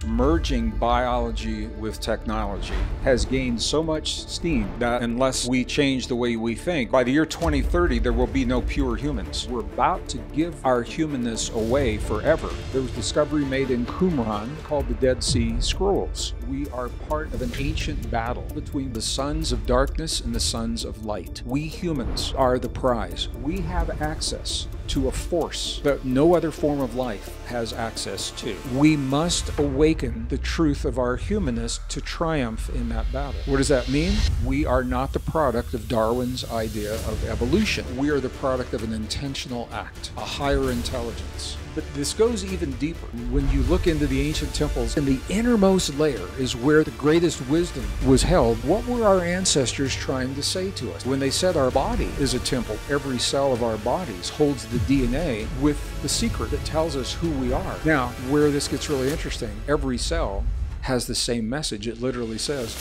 merging biology with technology has gained so much steam that unless we change the way we think, by the year 2030, there will be no pure humans. We're about to give our humanness away forever. There was a discovery made in Qumran called the Dead Sea Scrolls. We are part of an ancient battle between the sons of darkness and the sons of light. We humans are the prize. We have access to a force that no other form of life has access to. We must awaken the truth of our humanness to triumph in that battle. What does that mean? We are not the product of Darwin's idea of evolution. We are the product of an intentional act, a higher intelligence. But this goes even deeper. When you look into the ancient temples, in the innermost layer is where the greatest wisdom was held. What were our ancestors trying to say to us? When they said our body is a temple, every cell of our bodies holds the DNA with the secret that tells us who we are. Now, where this gets really interesting, every cell has the same message. It literally says,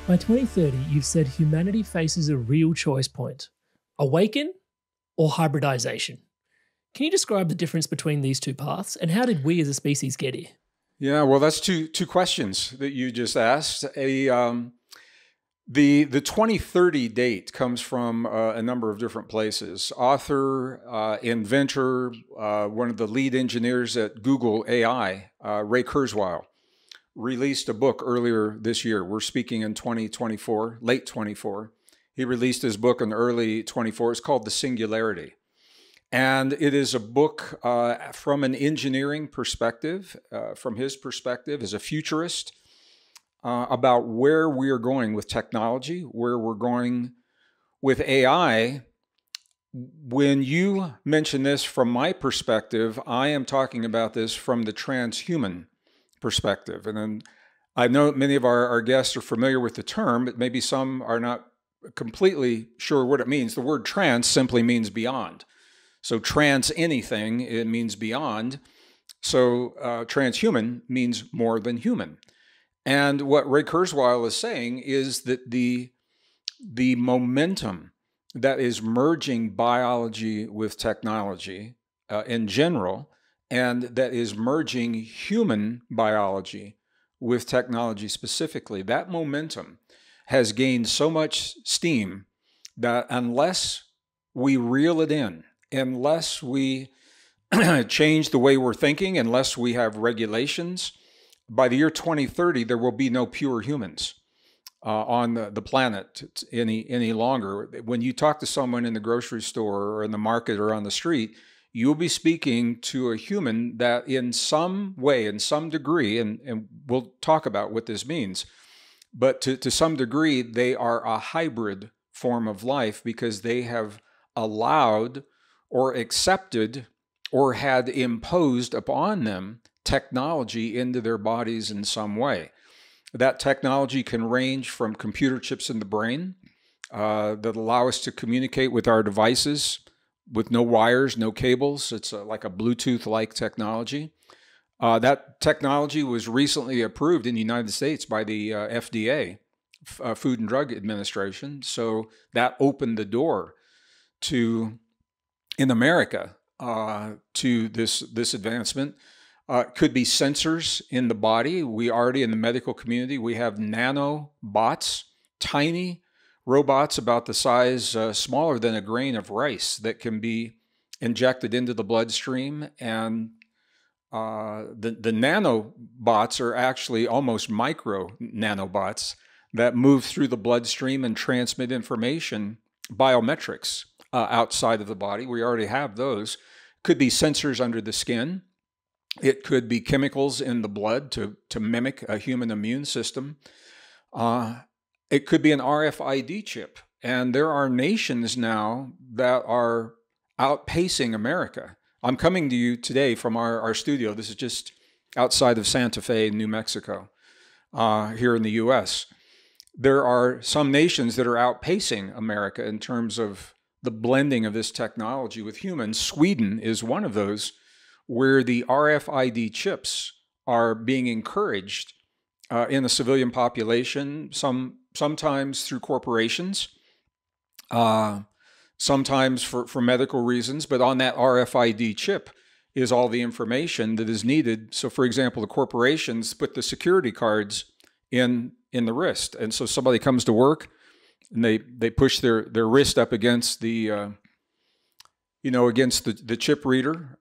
by 2030, you've said humanity faces a real choice point: awaken or hybridization. Can you describe the difference between these two paths, and how did we as a species get here? Yeah, well, that's two questions that you just asked. The 2030 date comes from a number of different places. Author, inventor, one of the lead engineers at Google AI, Ray Kurzweil, released a book earlier this year. We're speaking in 2024, late 24. He released his book in early 24. It's called The Singularity. And it is a book from an engineering perspective, from his perspective as a futurist, about where we are going with technology, where we're going with AI. When you mention this from my perspective, I am talking about this from the transhuman perspective. And then I know many of our guests are familiar with the term, but maybe some are not completely sure what it means. The word trans simply means beyond. So trans anything, it means beyond. So transhuman means more than human. And what Ray Kurzweil is saying is that the momentum that is merging biology with technology in general, and that is merging human biology with technology specifically, that momentum has gained so much steam that unless we reel it in, unless we change the way we're thinking, unless we have regulations, by the year 2030, there will be no pure humans on the planet any longer. When you talk to someone in the grocery store or in the market or on the street, you'll be speaking to a human that in some way, in some degree, and we'll talk about what this means, but to some degree, they are a hybrid form of life because they have allowed or accepted or had imposed upon them technology into their bodies in some way. That technology can range from computer chips in the brain that allow us to communicate with our devices with no wires, no cables. It's like a Bluetooth-like technology. That technology was recently approved in the United States by the FDA, Food and Drug Administration. So that opened the door to, in America, to this advancement. Could be sensors in the body. We already, in the medical community, we have nanobots, tiny robots about the size, smaller than a grain of rice, that can be injected into the bloodstream. And the nanobots are actually almost micro nanobots that move through the bloodstream and transmit information, biometrics, outside of the body. We already have those. Could be sensors under the skin. It could be chemicals in the blood to mimic a human immune system. It could be an RFID chip. And there are nations now that are outpacing America. I'm coming to you today from our studio. This is just outside of Santa Fe, New Mexico, here in the U.S. There are some nations that are outpacing America in terms of the blending of this technology with humans. Sweden is one of those, where the RFID chips are being encouraged in the civilian population, sometimes through corporations, sometimes for medical reasons. But on that RFID chip is all the information that is needed. So, for example, the corporations put the security cards in the wrist. And so somebody comes to work and they push their wrist up against the, against the chip reader.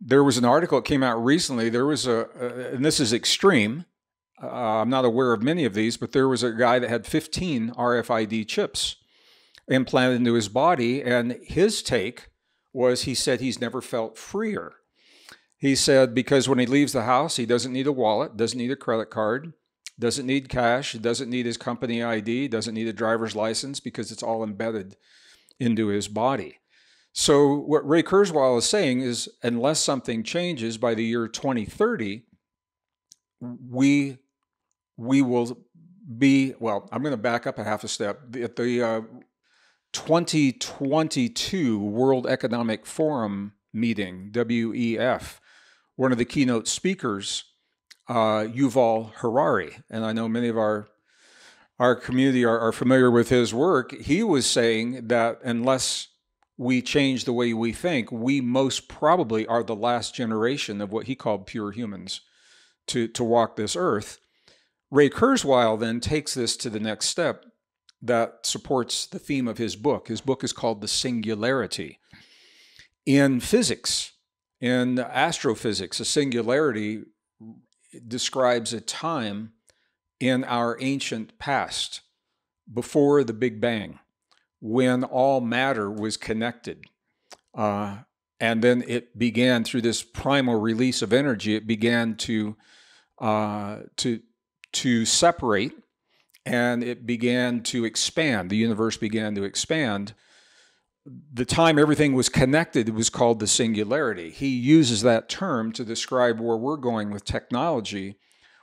There was an article that came out recently. There was and this is extreme. I'm not aware of many of these, but there was a guy that had 15 RFID chips implanted into his body. And his take was, he said he's never felt freer. He said because when he leaves the house, he doesn't need a wallet, doesn't need a credit card, doesn't need cash, doesn't need his company ID, doesn't need a driver's license, because it's all embedded into his body. So what Ray Kurzweil is saying is, unless something changes by the year 2030, we will be, well, I'm going to back up a half a step. At the 2022 World Economic Forum meeting, WEF, one of the keynote speakers, Yuval Harari, and I know many of our community are familiar with his work. He was saying that unless we change the way we think, we most probably are the last generation of what he called pure humans to walk this earth. Ray Kurzweil then takes this to the next step that supports the theme of his book. His book is called The Singularity. In physics, in astrophysics, a singularity describes a time in our ancient past, before the Big Bang, when all matter was connected. And then it began, through this primal release of energy, it began to separate, and it began to expand. The universe began to expand. The time everything was connected was called the singularity. He uses that term to describe where we're going with technology,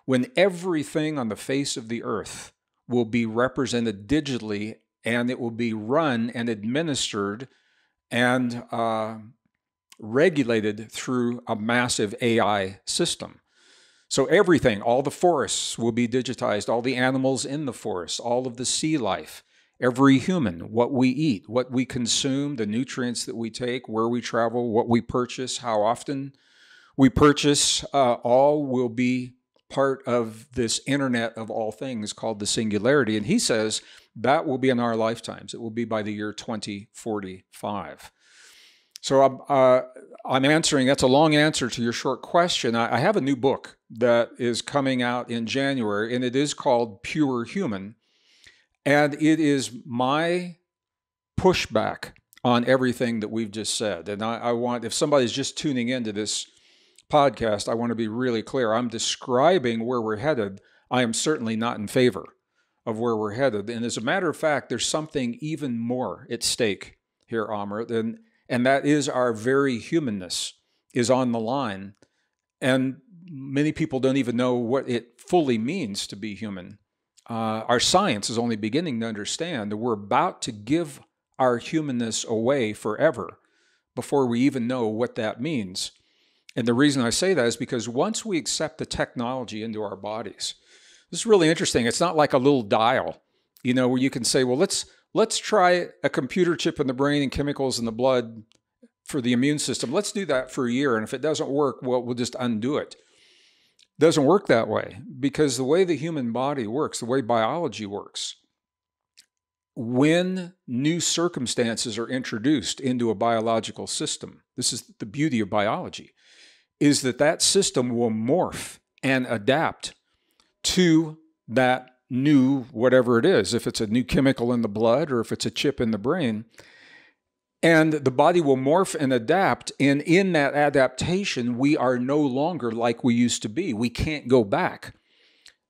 when everything on the face of the earth will be represented digitally, and it will be run and administered and regulated through a massive AI system. So everything, all the forests will be digitized, all the animals in the forest, all of the sea life, every human, what we eat, what we consume, the nutrients that we take, where we travel, what we purchase, how often we purchase, all will be part of this internet of all things called the singularity. And he says that will be in our lifetimes. It will be by the year 2045. So I'm answering, that's a long answer to your short question. I have a new book that is coming out in January, and it is called Pure Human. And it is my pushback on everything that we've just said. And I want, if somebody's just tuning into this podcast, I want to be really clear. I'm describing where we're headed. I am certainly not in favor of where we're headed. And as a matter of fact, there's something even more at stake here, Amrit, and that is our very humanness is on the line. And many people don't even know what it fully means to be human. Our science is only beginning to understand that we're about to give our humanness away forever before we even know what that means. And the reason I say that is because once we accept the technology into our bodies, this is really interesting. It's not like a little dial, where you can say, well, let's try a computer chip in the brain and chemicals in the blood for the immune system. Let's do that for a year. And if it doesn't work, well, we'll just undo it. It doesn't work that way, because the way the human body works, the way biology works, when new circumstances are introduced into a biological system, this is the beauty of biology, is that system will morph and adapt to that new whatever it is, if it's a new chemical in the blood or if it's a chip in the brain. And the body will morph and adapt, and in that adaptation, we are no longer like we used to be. We can't go back.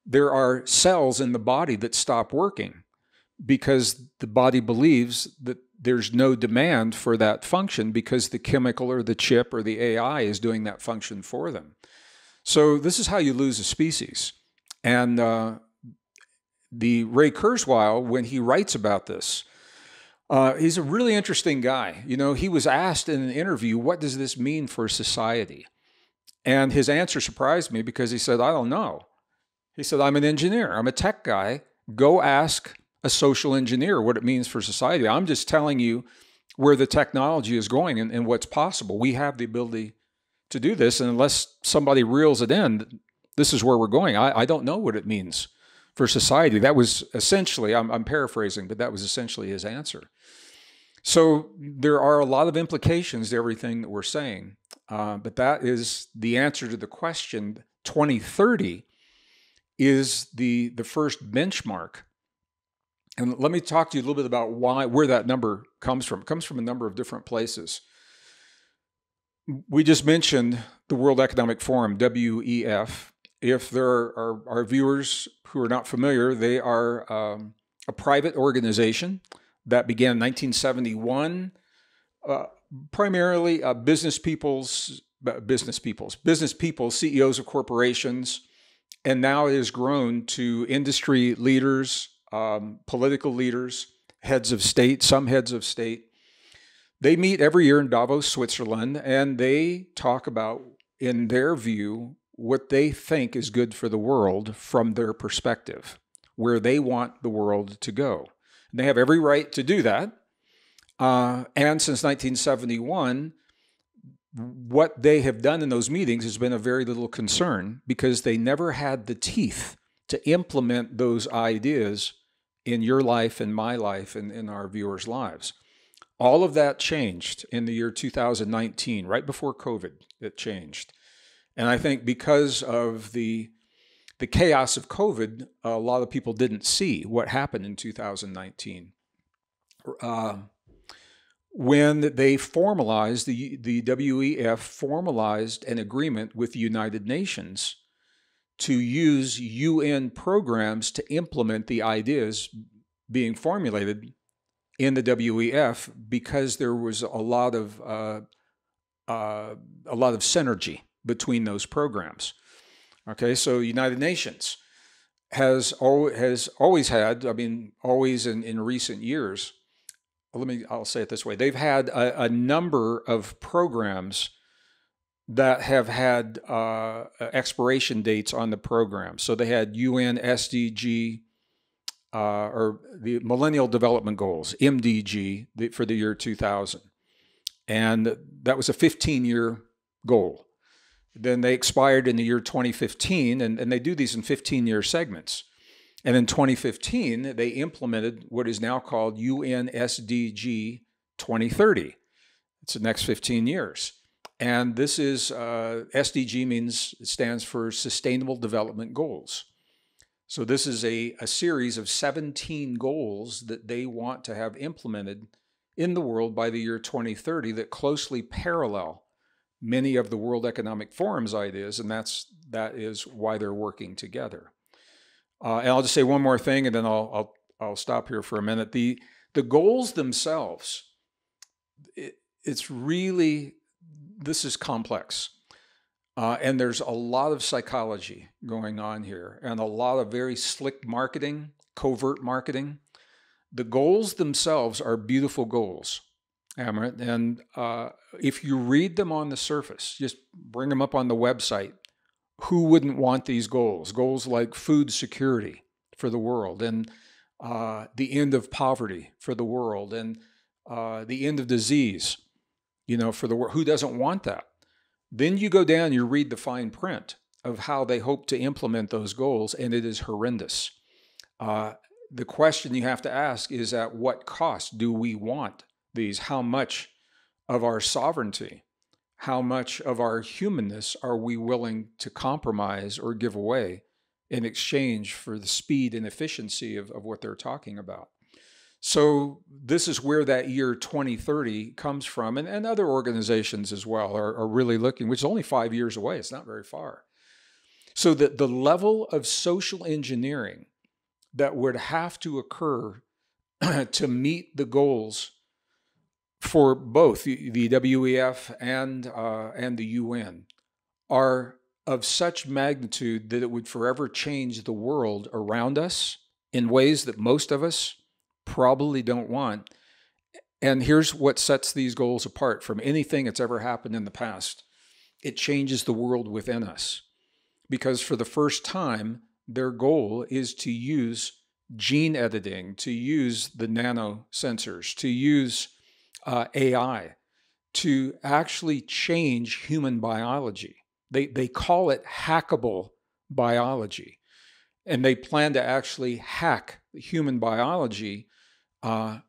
There are cells in the body that stop working because the body believes that there's no demand for that function because the chemical or the chip or the AI is doing that function for them. So this is how you lose a species. And the Ray Kurzweil, when he writes about this, he's a really interesting guy. He was asked in an interview, what does this mean for society? And his answer surprised me, because he said, I don't know. He said, I'm an engineer. I'm a tech guy. Go ask a social engineer what it means for society. I'm just telling you where the technology is going and what's possible. We have the ability to do this. And unless somebody reels it in, this is where we're going. I don't know what it means for society. That was essentially, I'm paraphrasing, but that was essentially his answer. So there are a lot of implications to everything that we're saying. But that is the answer to the question. 2030 is the first benchmark. And let me talk to you a little bit about where that number comes from. It comes from a number of different places. We just mentioned the World Economic Forum, WEF. If there are viewers who are not familiar, they are a private organization that began in 1971, primarily business people, CEOs of corporations, and now it has grown to industry leaders, political leaders, heads of state, some heads of state. They meet every year in Davos, Switzerland, and they talk about, in their view, what they think is good for the world from their perspective, where they want the world to go. And they have every right to do that. And since 1971, what they have done in those meetings has been of very little concern, because they never had the teeth to implement those ideas in your life and my life and in our viewers' lives. All of that changed in the year 2019, right before COVID, it changed. And I think because of the chaos of COVID, a lot of people didn't see what happened in 2019. When they formalized, the WEF formalized an agreement with the United Nations to use UN programs to implement the ideas being formulated in the WEF, because there was a lot of synergy between those programs. Okay, so United Nations has always had, always in recent years. I'll say it this way: they've had a number of programs that have had expiration dates on the program. So they had UN SDG. Or the Millennial Development Goals, MDG, for the year 2000. And that was a 15-year goal. Then they expired in the year 2015, and they do these in 15-year segments. And in 2015, they implemented what is now called UN SDG 2030. It's the next 15 years. And this is, SDG stands for Sustainable Development Goals. So this is a series of 17 goals that they want to have implemented in the world by the year 2030 that closely parallel many of the World Economic Forum's ideas, and that is why they're working together. And I'll just say one more thing, and then I'll stop here for a minute. The goals themselves, this is complex. And there's a lot of psychology going on here, and a lot of very slick marketing, covert marketing. The goals themselves are beautiful goals, Amrit. And if you read them on the surface, just bring them up on the website, who wouldn't want these goals? Goals like food security for the world, and the end of poverty for the world, and the end of disease, for the world. Who doesn't want that? Then you go down, you read the fine print of how they hope to implement those goals, and it is horrendous. The question you have to ask is, at what cost do we want these? How much of our sovereignty, how much of our humanness are we willing to compromise or give away in exchange for the speed and efficiency of what they're talking about? So this is where that year 2030 comes from, and other organizations as well are really looking, which is only 5 years away. It's not very far. So that the level of social engineering that would have to occur to meet the goals for both the WEF and the UN are of such magnitude that it would forever change the world around us in ways that most of us probably don't want. And here's what sets these goals apart from anything that's ever happened in the past. It changes the world within us, because for the first time, their goal is to use gene editing, to use the nanosensors, to use AI, to actually change human biology. They call it hackable biology. And they plan to actually hack human biology in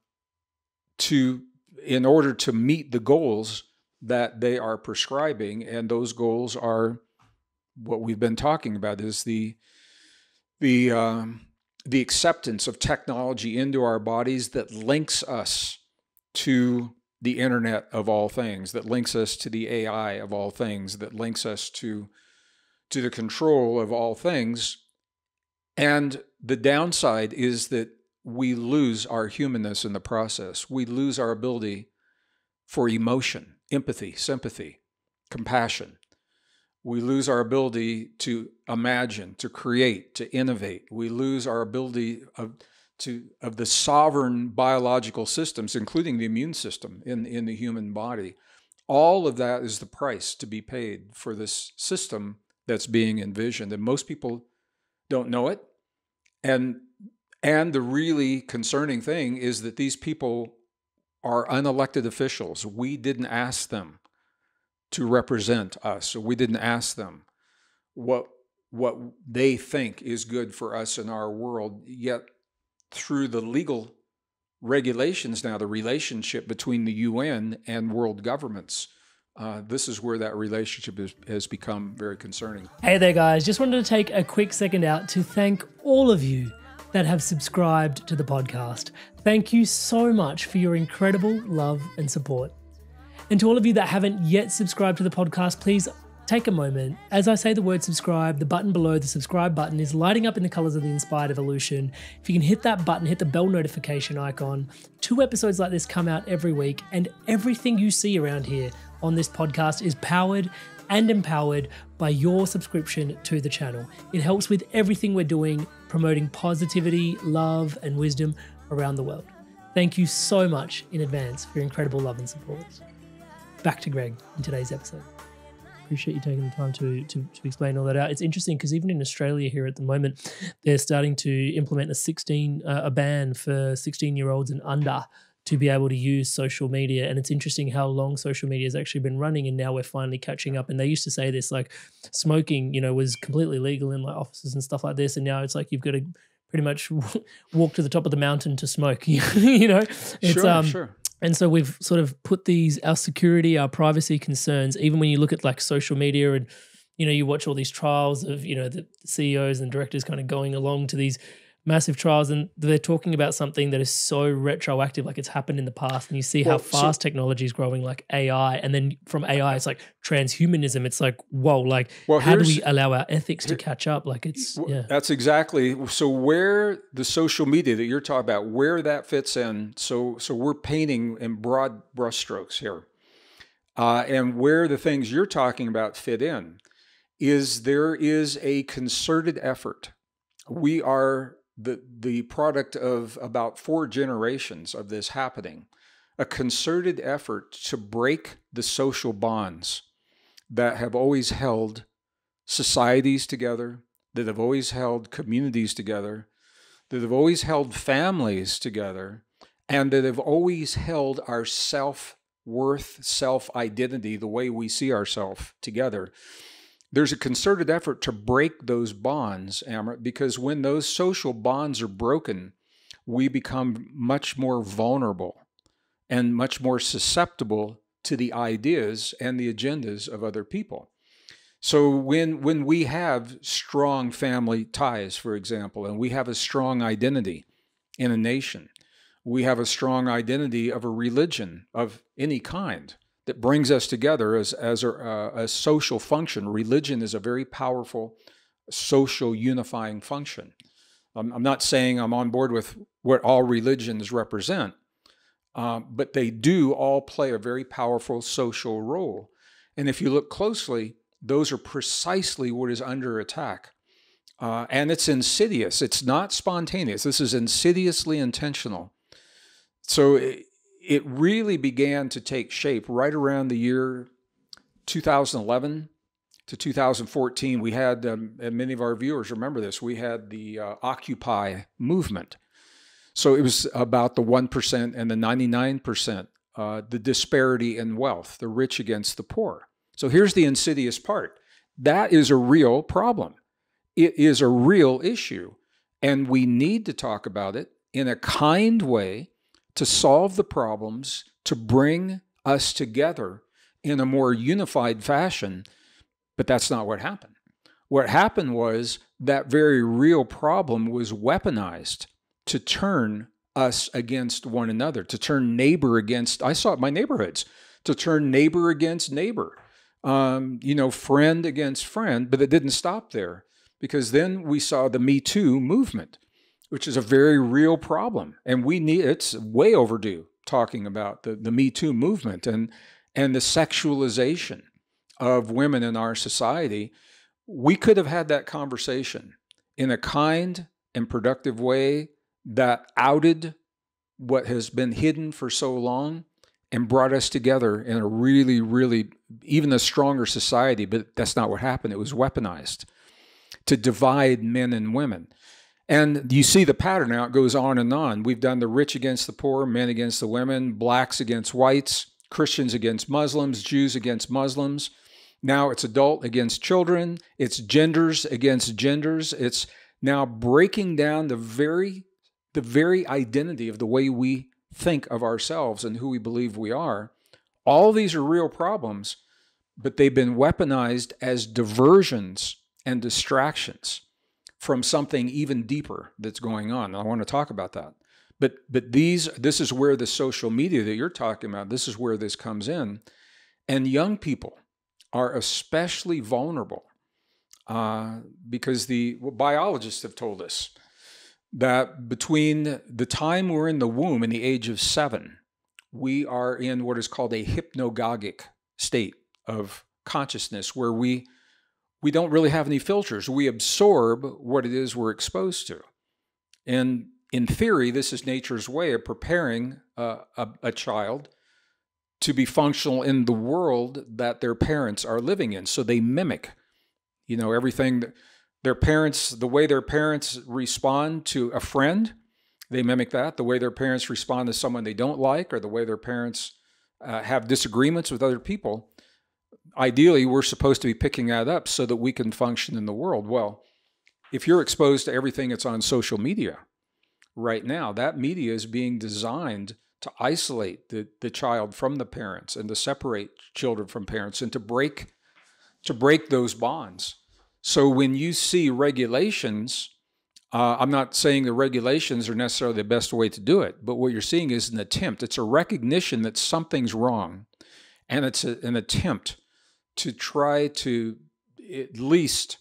order to meet the goals that they are prescribing. And those goals are what we've been talking about, is the acceptance of technology into our bodies that links us to the internet of all things, that links us to the AI of all things, that links us to the control of all things. And the downside is that we lose our humanness in the process. We lose our ability for emotion, empathy, sympathy, compassion. We lose our ability to imagine, to create, to innovate. We lose our ability of the sovereign biological systems, including the immune system in the human body. All of that is the price to be paid for this system that's being envisioned. And most people don't know it. And the really concerning thing is that these people are unelected officials. We didn't ask them to represent us. So we didn't ask them what they think is good for us in our world. Yet through the legal regulations now, the relationship between the UN and world governments, this is where that relationship has become very concerning. Hey there, guys. Just wanted to take a quick second out to thank all of you that have subscribed to the podcast. Thank you so much for your incredible love and support. And to all of you that haven't yet subscribed to the podcast, please take a moment. As I say the word subscribe, the button below the subscribe button is lighting up in the colors of the inspired evolution. If you can hit that button, hit the bell notification icon. 2 episodes like this come out every week, and everything you see around here on this podcast is powered and empowered by your subscription to the channel. It helps with everything we're doing, promoting positivity, love, and wisdom around the world. Thank you so much in advance for your incredible love and support. Back to Greg in today's episode. Appreciate you taking the time to explain all that out. It's interesting because even in Australia here at the moment, they're starting to implement a ban for 16-year-olds and under to be able to use social media. And it's interesting how long social media has actually been running, and now we're finally catching up. And they used to say this, like smoking, was completely legal in like offices and stuff like this. And now it's like you've got to pretty much walk to the top of the mountain to smoke, It's, Sure. And so we've sort of put our security, our privacy concerns, even when you look at like social media and, you watch all these trials of, the CEOs and directors kind of going along to these massive trials, and they're talking about something that is so retroactive, like it's happened in the past, and you see how fast technology is growing, like AI, and then from AI it's like transhumanism. It's like, whoa, like how do we allow our ethics to catch up? Like That's exactly, so where the social media that you're talking about, where that fits in, so we're painting in broad brushstrokes here, and where the things you're talking about fit in is there is a concerted effort. We are the product of about 4 generations of this happening, a concerted effort to break the social bonds that have always held societies together, that have always held communities together, that have always held families together, and that have always held our self-worth, self-identity, the way we see ourselves together. There's a concerted effort to break those bonds, Amrit, because when those social bonds are broken, we become much more vulnerable and much more susceptible to the ideas and the agendas of other people. So when we have strong family ties, for example, and we have a strong identity in a nation, we have a strong identity of a religion of any kind that brings us together as a social function. Religion is a very powerful social unifying function. I'm not saying I'm on board with what all religions represent, but they do all play a very powerful social role. And if you look closely, those are precisely what is under attack. And it's insidious. It's not spontaneous. This is insidiously intentional. So it really began to take shape right around the year 2011 to 2014. We had, and many of our viewers remember this, we had the Occupy movement. So it was about the 1% and the 99% the disparity in wealth, the rich against the poor. So here's the insidious part. That is a real problem. It is a real issue, and we need to talk about it in a kind way to solve the problems, to bring us together in a more unified fashion. But that's not what happened. What happened was that very real problem was weaponized to turn us against one another, to turn neighbor against, I saw it in my neighborhoods, to turn neighbor against neighbor, friend against friend. But it didn't stop there, because then we saw the Me Too movement, which is a very real problem. And it's way overdue talking about the Me Too movement and the sexualization of women in our society. We could have had that conversation in a kind and productive way that outed what has been hidden for so long and brought us together in a really, really, even a stronger society. But that's not what happened. It was weaponized to divide men and women. And you see the pattern now. It goes on and on. We've done the rich against the poor, men against the women, blacks against whites, Christians against Muslims, Jews against Muslims. Now it's adult against children. It's genders against genders. It's now breaking down the very identity of the way we think of ourselves and who we believe we are. All these are real problems, but they've been weaponized as diversions and distractions from something even deeper that's going on. I want to talk about that. But this is where the social media that you're talking about, this is where this comes in. And young people are especially vulnerable because biologists have told us that between the time we're in the womb and the age of 7, we are in what is called a hypnagogic state of consciousness, where we don't really have any filters. We absorb what it is we're exposed to. And in theory, this is nature's way of preparing a child to be functional in the world that their parents are living in. So they mimic, everything that their parents, the way their parents respond to a friend, they mimic that. The way their parents respond to someone they don't like, or the way their parents have disagreements with other people. Ideally, we're supposed to be picking that up so that we can function in the world. Well, if you're exposed to everything that's on social media right now, that media is being designed to isolate the child from the parents and to separate children from parents and to break those bonds. So when you see regulations, I'm not saying the regulations are necessarily the best way to do it, but what you're seeing is an attempt. It's a recognition that something's wrong, and it's an attempt to try to at least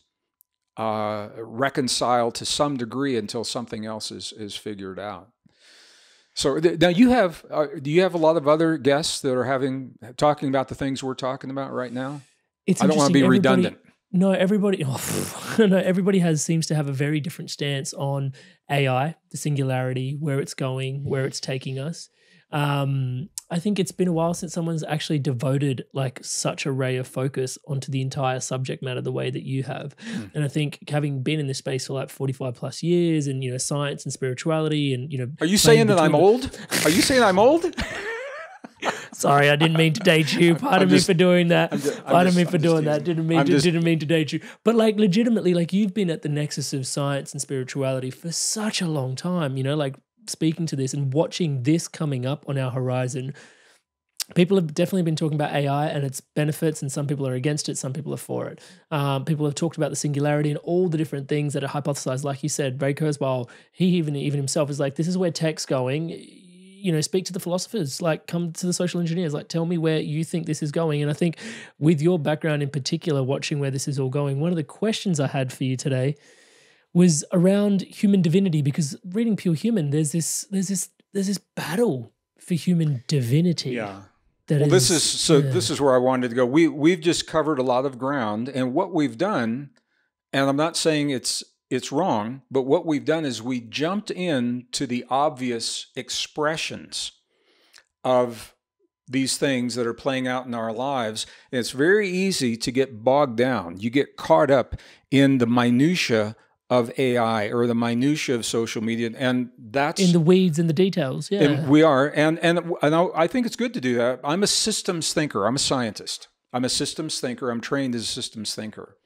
reconcile to some degree until something else is figured out. So now do you have a lot of other guests that are talking about the things we're talking about right now? It's I don't want to be redundant. No, everybody seems to have a very different stance on AI, the singularity, where it's going, where it's taking us. I think it's been a while since someone's actually devoted like such a ray of focus onto the entire subject matter the way that you have. And I think having been in this space for like 45 plus years and, science and spirituality and, Are you saying that I'm old? Are you saying I'm old? Sorry, I didn't mean to date you. Pardon me for doing that. Pardon me for doing that. Didn't mean to date you. But like legitimately, like you've been at the nexus of science and spirituality for such a long time, like speaking to this and watching this coming up on our horizon. People have definitely been talking about AI and its benefits, and some people are against it, some people are for it. People have talked about the singularity and all the different things that are hypothesized. Like you said, Ray Kurzweil, he even himself is like, this is where tech's going. Speak to the philosophers, like come to the social engineers, like tell me where you think this is going. And I think with your background in particular, watching where this is all going, one of the questions I had for you today was around human divinity, because reading Pure Human, there's this battle for human divinity. Yeah. This is where I wanted to go. We've just covered a lot of ground, and what we've done, and I'm not saying it's wrong, but what we've done is we jumped into the obvious expressions of these things that are playing out in our lives. And it's very easy to get bogged down. You get caught up in the minutia of AI or the minutia of social media, and that's in the weeds and the details. Yeah, and we are, and I think it's good to do that. I'm a systems thinker. I'm a scientist. I'm a systems thinker. I'm trained as a systems thinker,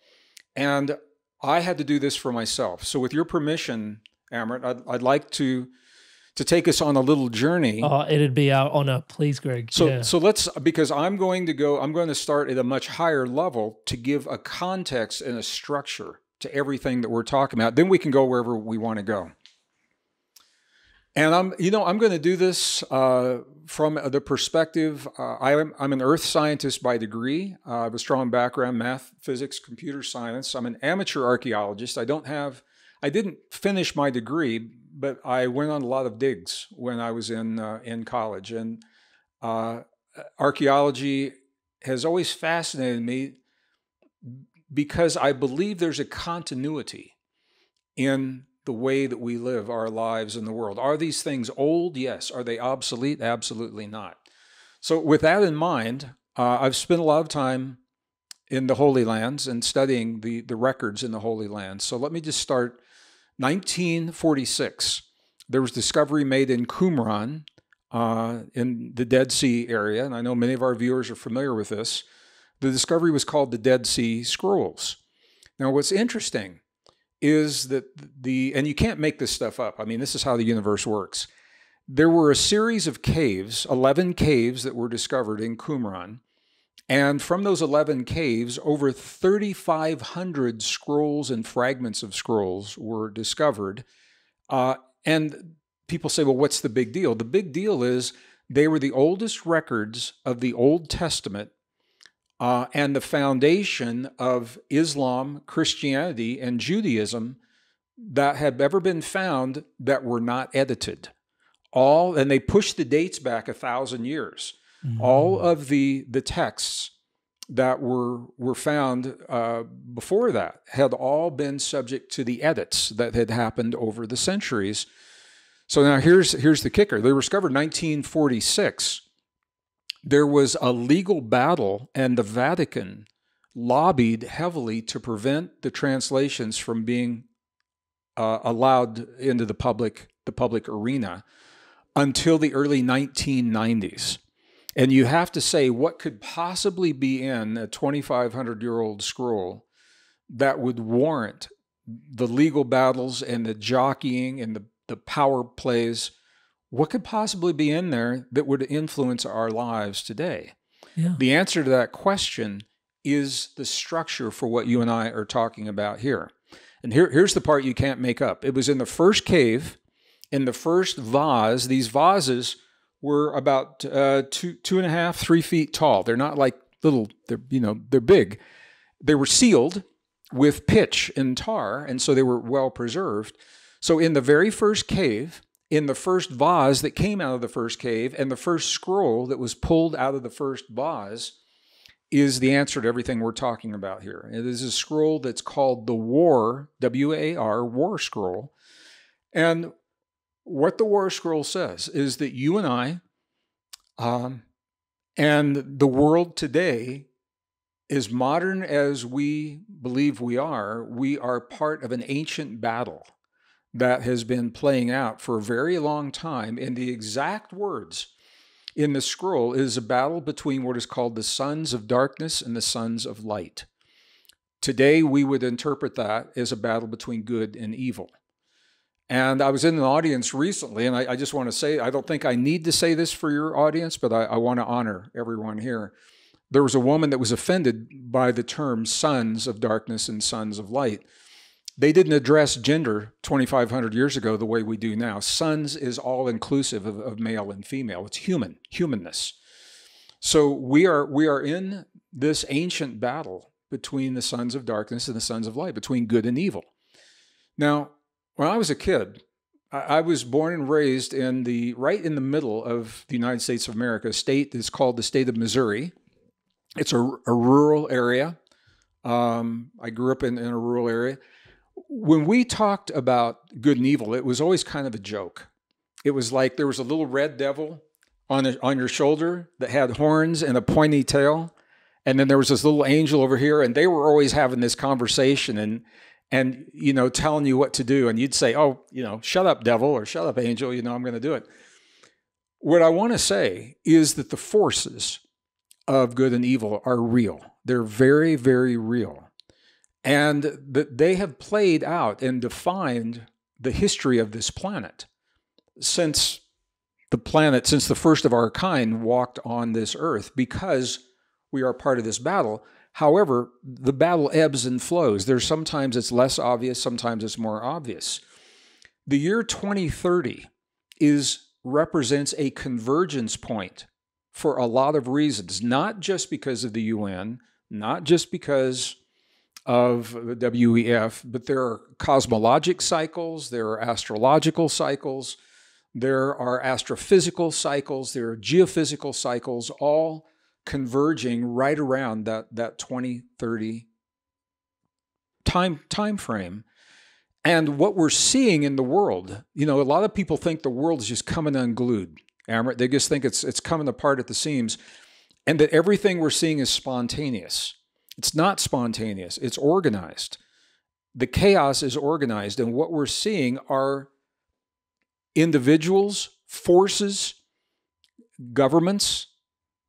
and I had to do this for myself. So, with your permission, Amrit, I'd like to take us on a little journey. Oh, it'd be our honor, please, Greg. So let's, because I'm going to start at a much higher level to give a context and a structure to everything that we're talking about. Then we can go wherever we want to go. And I'm going to do this from the perspective. I'm an earth scientist by degree. I have a strong background, math, physics, computer science. I'm an amateur archaeologist. I didn't finish my degree, but I went on a lot of digs when I was in college. And archaeology has always fascinated me because I believe there's a continuity in the way that we live our lives in the world. Are these things old? Yes. Are they obsolete? Absolutely not. So with that in mind, I've spent a lot of time in the Holy Lands and studying the records in the Holy Lands. So let me just start. 1946, there was discovery made in Qumran in the Dead Sea area, and I know many of our viewers are familiar with this. The discovery was called the Dead Sea Scrolls. Now, what's interesting is that and you can't make this stuff up. I mean, this is how the universe works. There were a series of caves, 11 caves that were discovered in Qumran. And from those 11 caves, over 3,500 scrolls and fragments of scrolls were discovered. And people say, well, what's the big deal? The big deal is they were the oldest records of the Old Testament and the foundation of Islam, Christianity, and Judaism that have ever been found that were not edited. And they pushed the dates back 1,000 years. Mm-hmm. All of the texts that were found before that had all been subject to the edits that had happened over the centuries. So now here's the kicker. They were discovered in 1946. There was a legal battle, and the Vatican lobbied heavily to prevent the translations from being allowed into the public arena until the early 1990s. And you have to say, what could possibly be in a 2,500-year-old scroll that would warrant the legal battles and the jockeying and the power plays? What could possibly be in there that would influence our lives today? Yeah. The answer to that question is the structure for what you and I are talking about here. And here's the part you can't make up. It was in the first cave, in the first vase. These vases were about 2.5, 3 feet tall. They're not like little, they're big. They were sealed with pitch and tar, and so they were well preserved. So in the very first cave, in the first vase that came out of the first cave, and the first scroll that was pulled out of the first vase is the answer to everything we're talking about here. It is a scroll that's called the War, W-A-R, War Scroll. And what the War Scroll says is that you and I and the world today, as modern as we believe we are part of an ancient battle that has been playing out for a very long time. And the exact words in the scroll is a battle between what is called the sons of darkness and the sons of light. Today, we would interpret that as a battle between good and evil. And I was in an audience recently, and I just want to say, I don't think I need to say this for your audience, but I want to honor everyone here. There was a woman that was offended by the term sons of darkness and sons of light. They didn't address gender 2,500 years ago the way we do now. Sons is all inclusive of male and female. It's humanness. So we are in this ancient battle between the sons of darkness and the sons of light, between good and evil. Now, when I was a kid, I was born and raised right in the middle of the United States of America. A state that's called the state of Missouri. It's a rural area. I grew up in a rural area. When we talked about good and evil, it was always kind of a joke. It was like there was a little red devil on your shoulder that had horns and a pointy tail. And then there was this little angel over here, and they were always having this conversation. and, telling you what to do. And you'd say, oh, shut up, devil, or shut up, angel, I'm going to do it. What I want to say is that the forces of good and evil are real. They're very, very real. And that they have played out and defined the history of this planet since the first of our kind walked on this earth, because we are part of this battle. However, the battle ebbs and flows. Sometimes it's less obvious, sometimes it's more obvious. The year 2030 represents a convergence point for a lot of reasons, not just because of the UN, not just because of the WEF, but there are cosmologic cycles, there are astrological cycles, there are astrophysical cycles, there are geophysical cycles, all converging right around that 2030 time frame. And what we're seeing in the world, a lot of people think the world is just coming unglued. Amrit, they just think it's coming apart at the seams, and that everything we're seeing is spontaneous. It's not spontaneous, it's organized. The chaos is organized, and what we're seeing are individuals, forces, governments,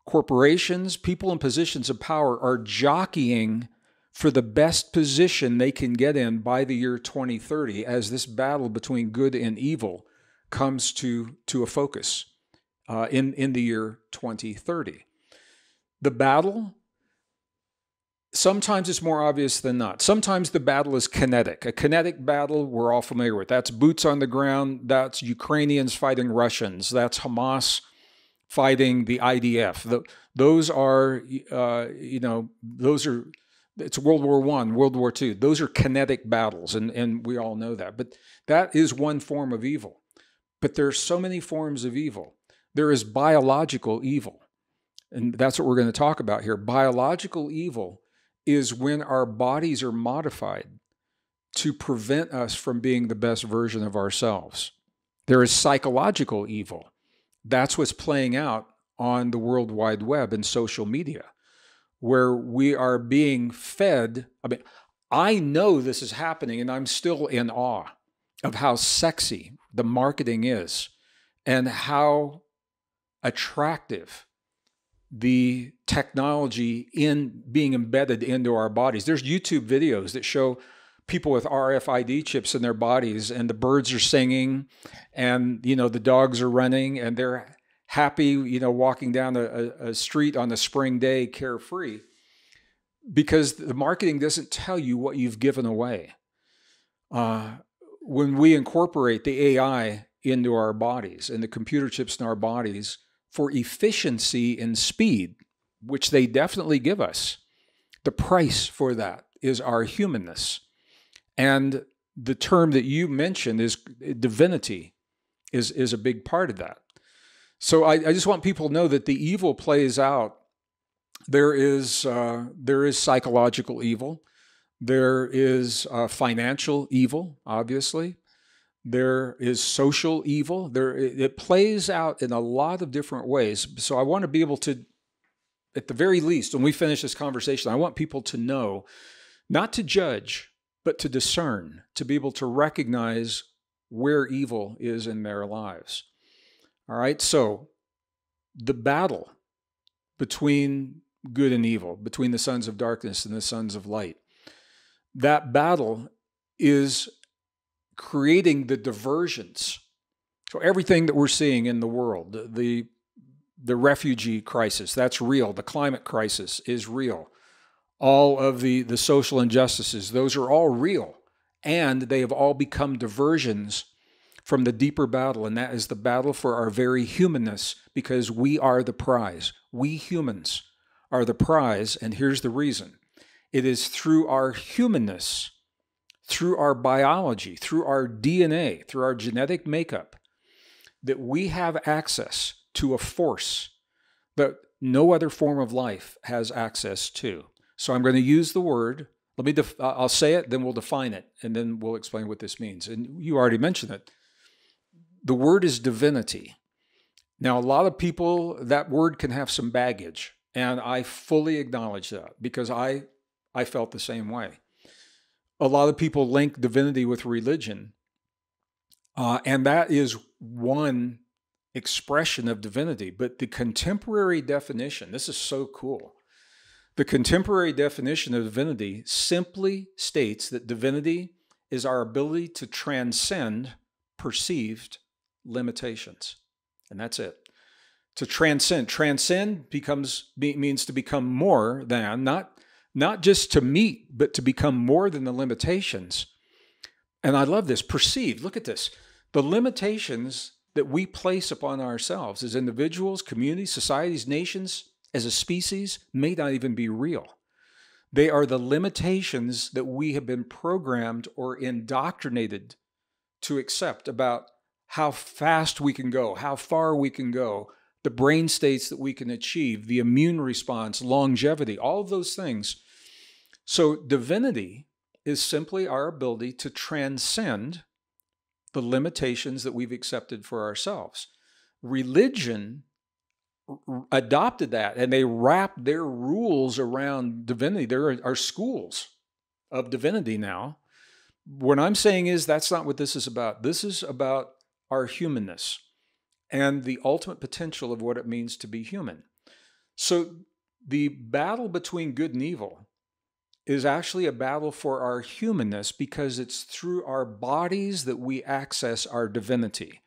corporations, people in positions of power are jockeying for the best position they can get in by the year 2030 as this battle between good and evil comes to a focus in the year 2030. The battle, sometimes it's more obvious than not. Sometimes the battle is kinetic. A kinetic battle we're all familiar with. That's boots on the ground. That's Ukrainians fighting Russians. That's Hamas fighting the IDF. Those are, it's World War I, World War II. Those are kinetic battles, and we all know that. But that is one form of evil. But there are so many forms of evil. There is biological evil, and that's what we're going to talk about here. Biological evil is when our bodies are modified to prevent us from being the best version of ourselves. There is psychological evil. That's what's playing out on the World Wide Web and social media, where we are being fed. I know this is happening, and I'm still in awe of how sexy the marketing is and how attractive the technology in being embedded into our bodies. There's YouTube videos that show people with RFID chips in their bodies, and the birds are singing, and the dogs are running, and they're happy, walking down a street on a spring day, carefree, because the marketing doesn't tell you what you've given away. When we incorporate the AI into our bodies and the computer chips in our bodies for efficiency and speed, which they definitely give us, the price for that is our humanness. And the term that you mentioned is divinity, is a big part of that. So I just want people to know that the evil plays out. There is psychological evil. There is financial evil, obviously. There is social evil. It plays out in a lot of different ways. So I want to be able to, at the very least, when we finish this conversation, I want people to know, not to judge, but to discern, to be able to recognize where evil is in their lives. All right, so the battle between good and evil, between the sons of darkness and the sons of light, that battle is creating the diversions. So everything that we're seeing in the world, the refugee crisis, that's real. The climate crisis is real. All of the social injustices, those are all real. And they have all become diversions from the deeper battle, and that is the battle for our very humanness, because we are the prize. We humans are the prize, and here's the reason. It is through our humanness, through our biology, through our DNA, through our genetic makeup, that we have access to a force that no other form of life has access to. So I'm going to use the word. I'll say it, then we'll define it, and then we'll explain what this means. And you already mentioned it. The word is divinity. Now, a lot of people, that word can have some baggage, and I fully acknowledge that because I felt the same way. a lot of people link divinity with religion. And that is one expression of divinity. But the contemporary definition, this is so cool. The contemporary definition of divinity simply states that divinity is our ability to transcend perceived limitations. And that's it. To transcend. Transcend means to become more than, not just to meet, but to become more than the limitations. And I love this. Perceived. Look at this. The limitations that we place upon ourselves as individuals, communities, societies, nations, as a species, may not even be real. They are the limitations that we have been programmed or indoctrinated to accept about how fast we can go, how far we can go, the brain states that we can achieve, the immune response, longevity, all of those things. So divinity is simply our ability to transcend the limitations that we've accepted for ourselves. Religion adopted that, and they wrapped their rules around divinity. There are schools of divinity now. What I'm saying is that's not what this is about. This is about our humanness and the ultimate potential of what it means to be human. So the battle between good and evil is actually a battle for our humanness, because it's through our bodies that we access our divinity.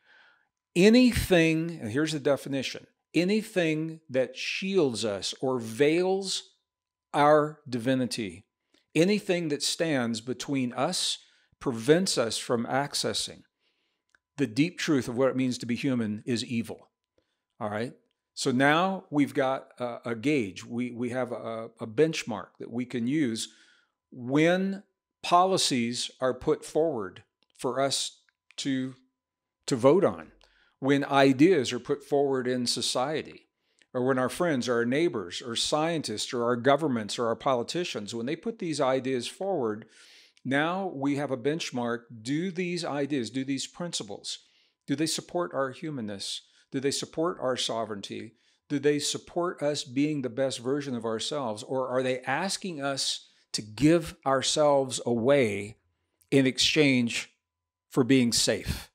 Anything, and here's the definition, anything that shields us or veils our divinity, anything that stands between us, prevents us from accessing the deep truth of what it means to be human, is evil. All right? So now we've got a gauge. We have a benchmark that we can use when policies are put forward for us to vote on, when ideas are put forward in society, or when our friends or our neighbors or scientists or our governments or our politicians, when they put these ideas forward, now we have a benchmark. Do these ideas, do these principles, do they support our humanness? Do they support our sovereignty? Do they support us being the best version of ourselves? Or are they asking us to give ourselves away in exchange for being safe,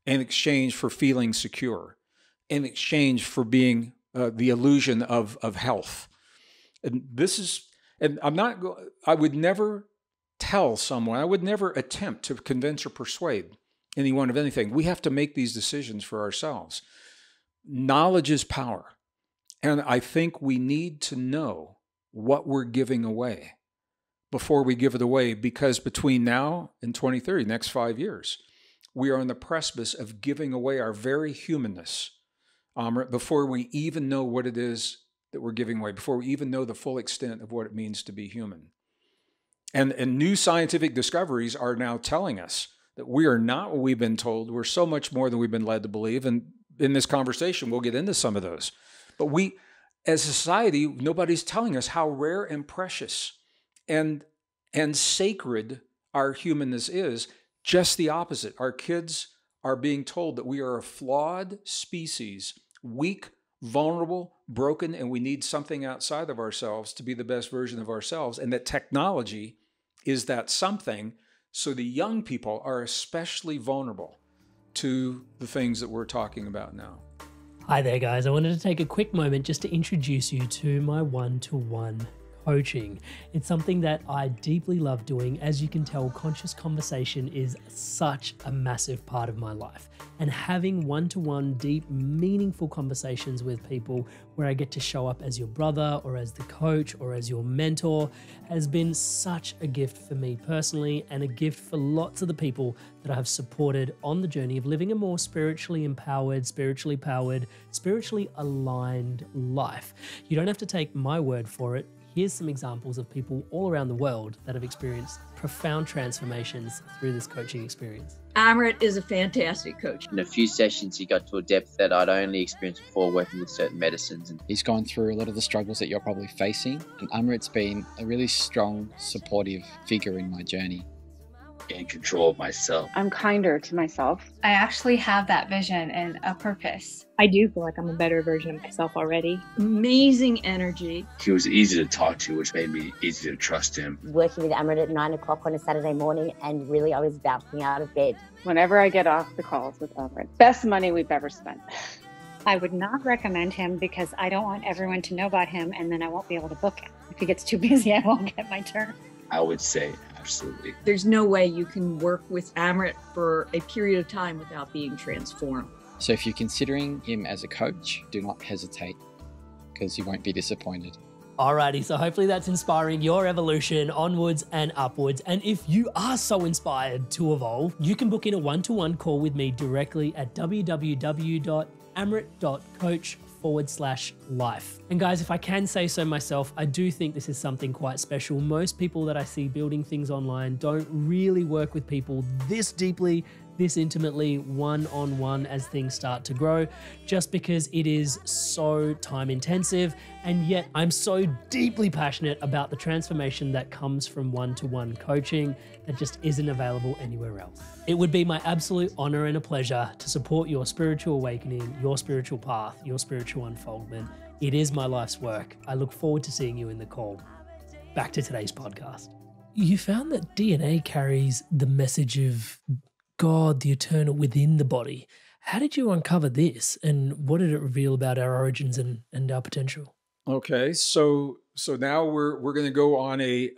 in exchange for feeling secure, in exchange for being the illusion of health? And this is, and I would never tell someone, I would never attempt to convince or persuade anyone of anything. We have to make these decisions for ourselves. Knowledge is power. And I think we need to know what we're giving away before we give it away, because between now and 2030, next 5 years, we are on the precipice of giving away our very humanness, Amrit, before we even know what it is that we're giving away, before we even know the full extent of what it means to be human. And new scientific discoveries are now telling us that we are not what we've been told. We're so much more than we've been led to believe. And in this conversation, we'll get into some of those. But we, as a society, nobody's telling us how rare and precious and sacred our humanness is. Just the opposite. Our kids are being told that we are a flawed species, weak, vulnerable, broken, and we need something outside of ourselves to be the best version of ourselves, and that technology is that something. So the young people are especially vulnerable to the things that we're talking about now. Hi there, guys. I wanted to take a quick moment just to introduce you to my one-to-one coaching. It's something that I deeply love doing. As you can tell, conscious conversation is such a massive part of my life. And having one-to-one, deep, meaningful conversations with people where I get to show up as your brother or as the coach or as your mentor has been such a gift for me personally, and a gift for lots of the people that I have supported on the journey of living a more spiritually empowered, spiritually powered, spiritually aligned life. You don't have to take my word for it. Here's some examples of people all around the world that have experienced profound transformations through this coaching experience. Amrit is a fantastic coach. In a few sessions, he got to a depth that I'd only experienced before working with certain medicines. And he's gone through a lot of the struggles that you're probably facing, and Amrit's been a really strong, supportive figure in my journey. in control of myself. I'm kinder to myself. I actually have that vision and a purpose. I do feel like I'm a better version of myself already. Amazing energy. He was easy to talk to, which made me easy to trust him. Working with Amrit at 9 o'clock on a Saturday morning, and really I was bouncing out of bed. Whenever I get off the calls with Amrit, best money we've ever spent. I would not recommend him because I don't want everyone to know about him and then I won't be able to book him. If he gets too busy, I won't get my turn. I would say absolutely. There's no way you can work with Amrit for a period of time without being transformed. So if you're considering him as a coach, do not hesitate because you won't be disappointed. Alrighty, so hopefully that's inspiring your evolution onwards and upwards. And if you are so inspired to evolve, you can book in a one-to-one call with me directly at www.amrit.coach/life. And guys, if I can say so myself, I do think this is something quite special. Most people that I see building things online don't really work with people this deeply, this intimately, one-on-one as things start to grow, just because it is so time intensive. And yet I'm so deeply passionate about the transformation that comes from one-to-one coaching that just isn't available anywhere else. It would be my absolute honor and a pleasure to support your spiritual awakening, your spiritual path, your spiritual unfoldment. It is my life's work. I look forward to seeing you in the call. Back to today's podcast. You found that DNA carries the message of God, the eternal, within the body. How did you uncover this, and what did it reveal about our origins and our potential? Okay, so now we're going to go on a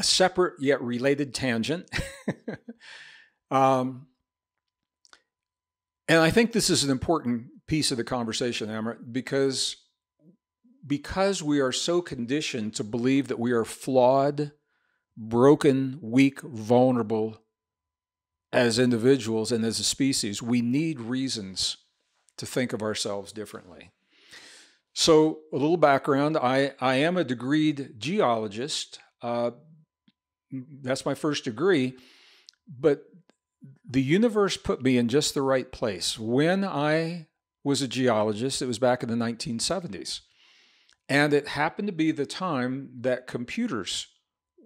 separate yet related tangent, and I think this is an important piece of the conversation, Amrit, because we are so conditioned to believe that we are flawed, broken, weak, vulnerable as individuals and as a species. We need reasons to think of ourselves differently. So a little background, I am a degreed geologist. That's my first degree, but the universe put me in just the right place. When I was a geologist, it was back in the 1970s. And it happened to be the time that computers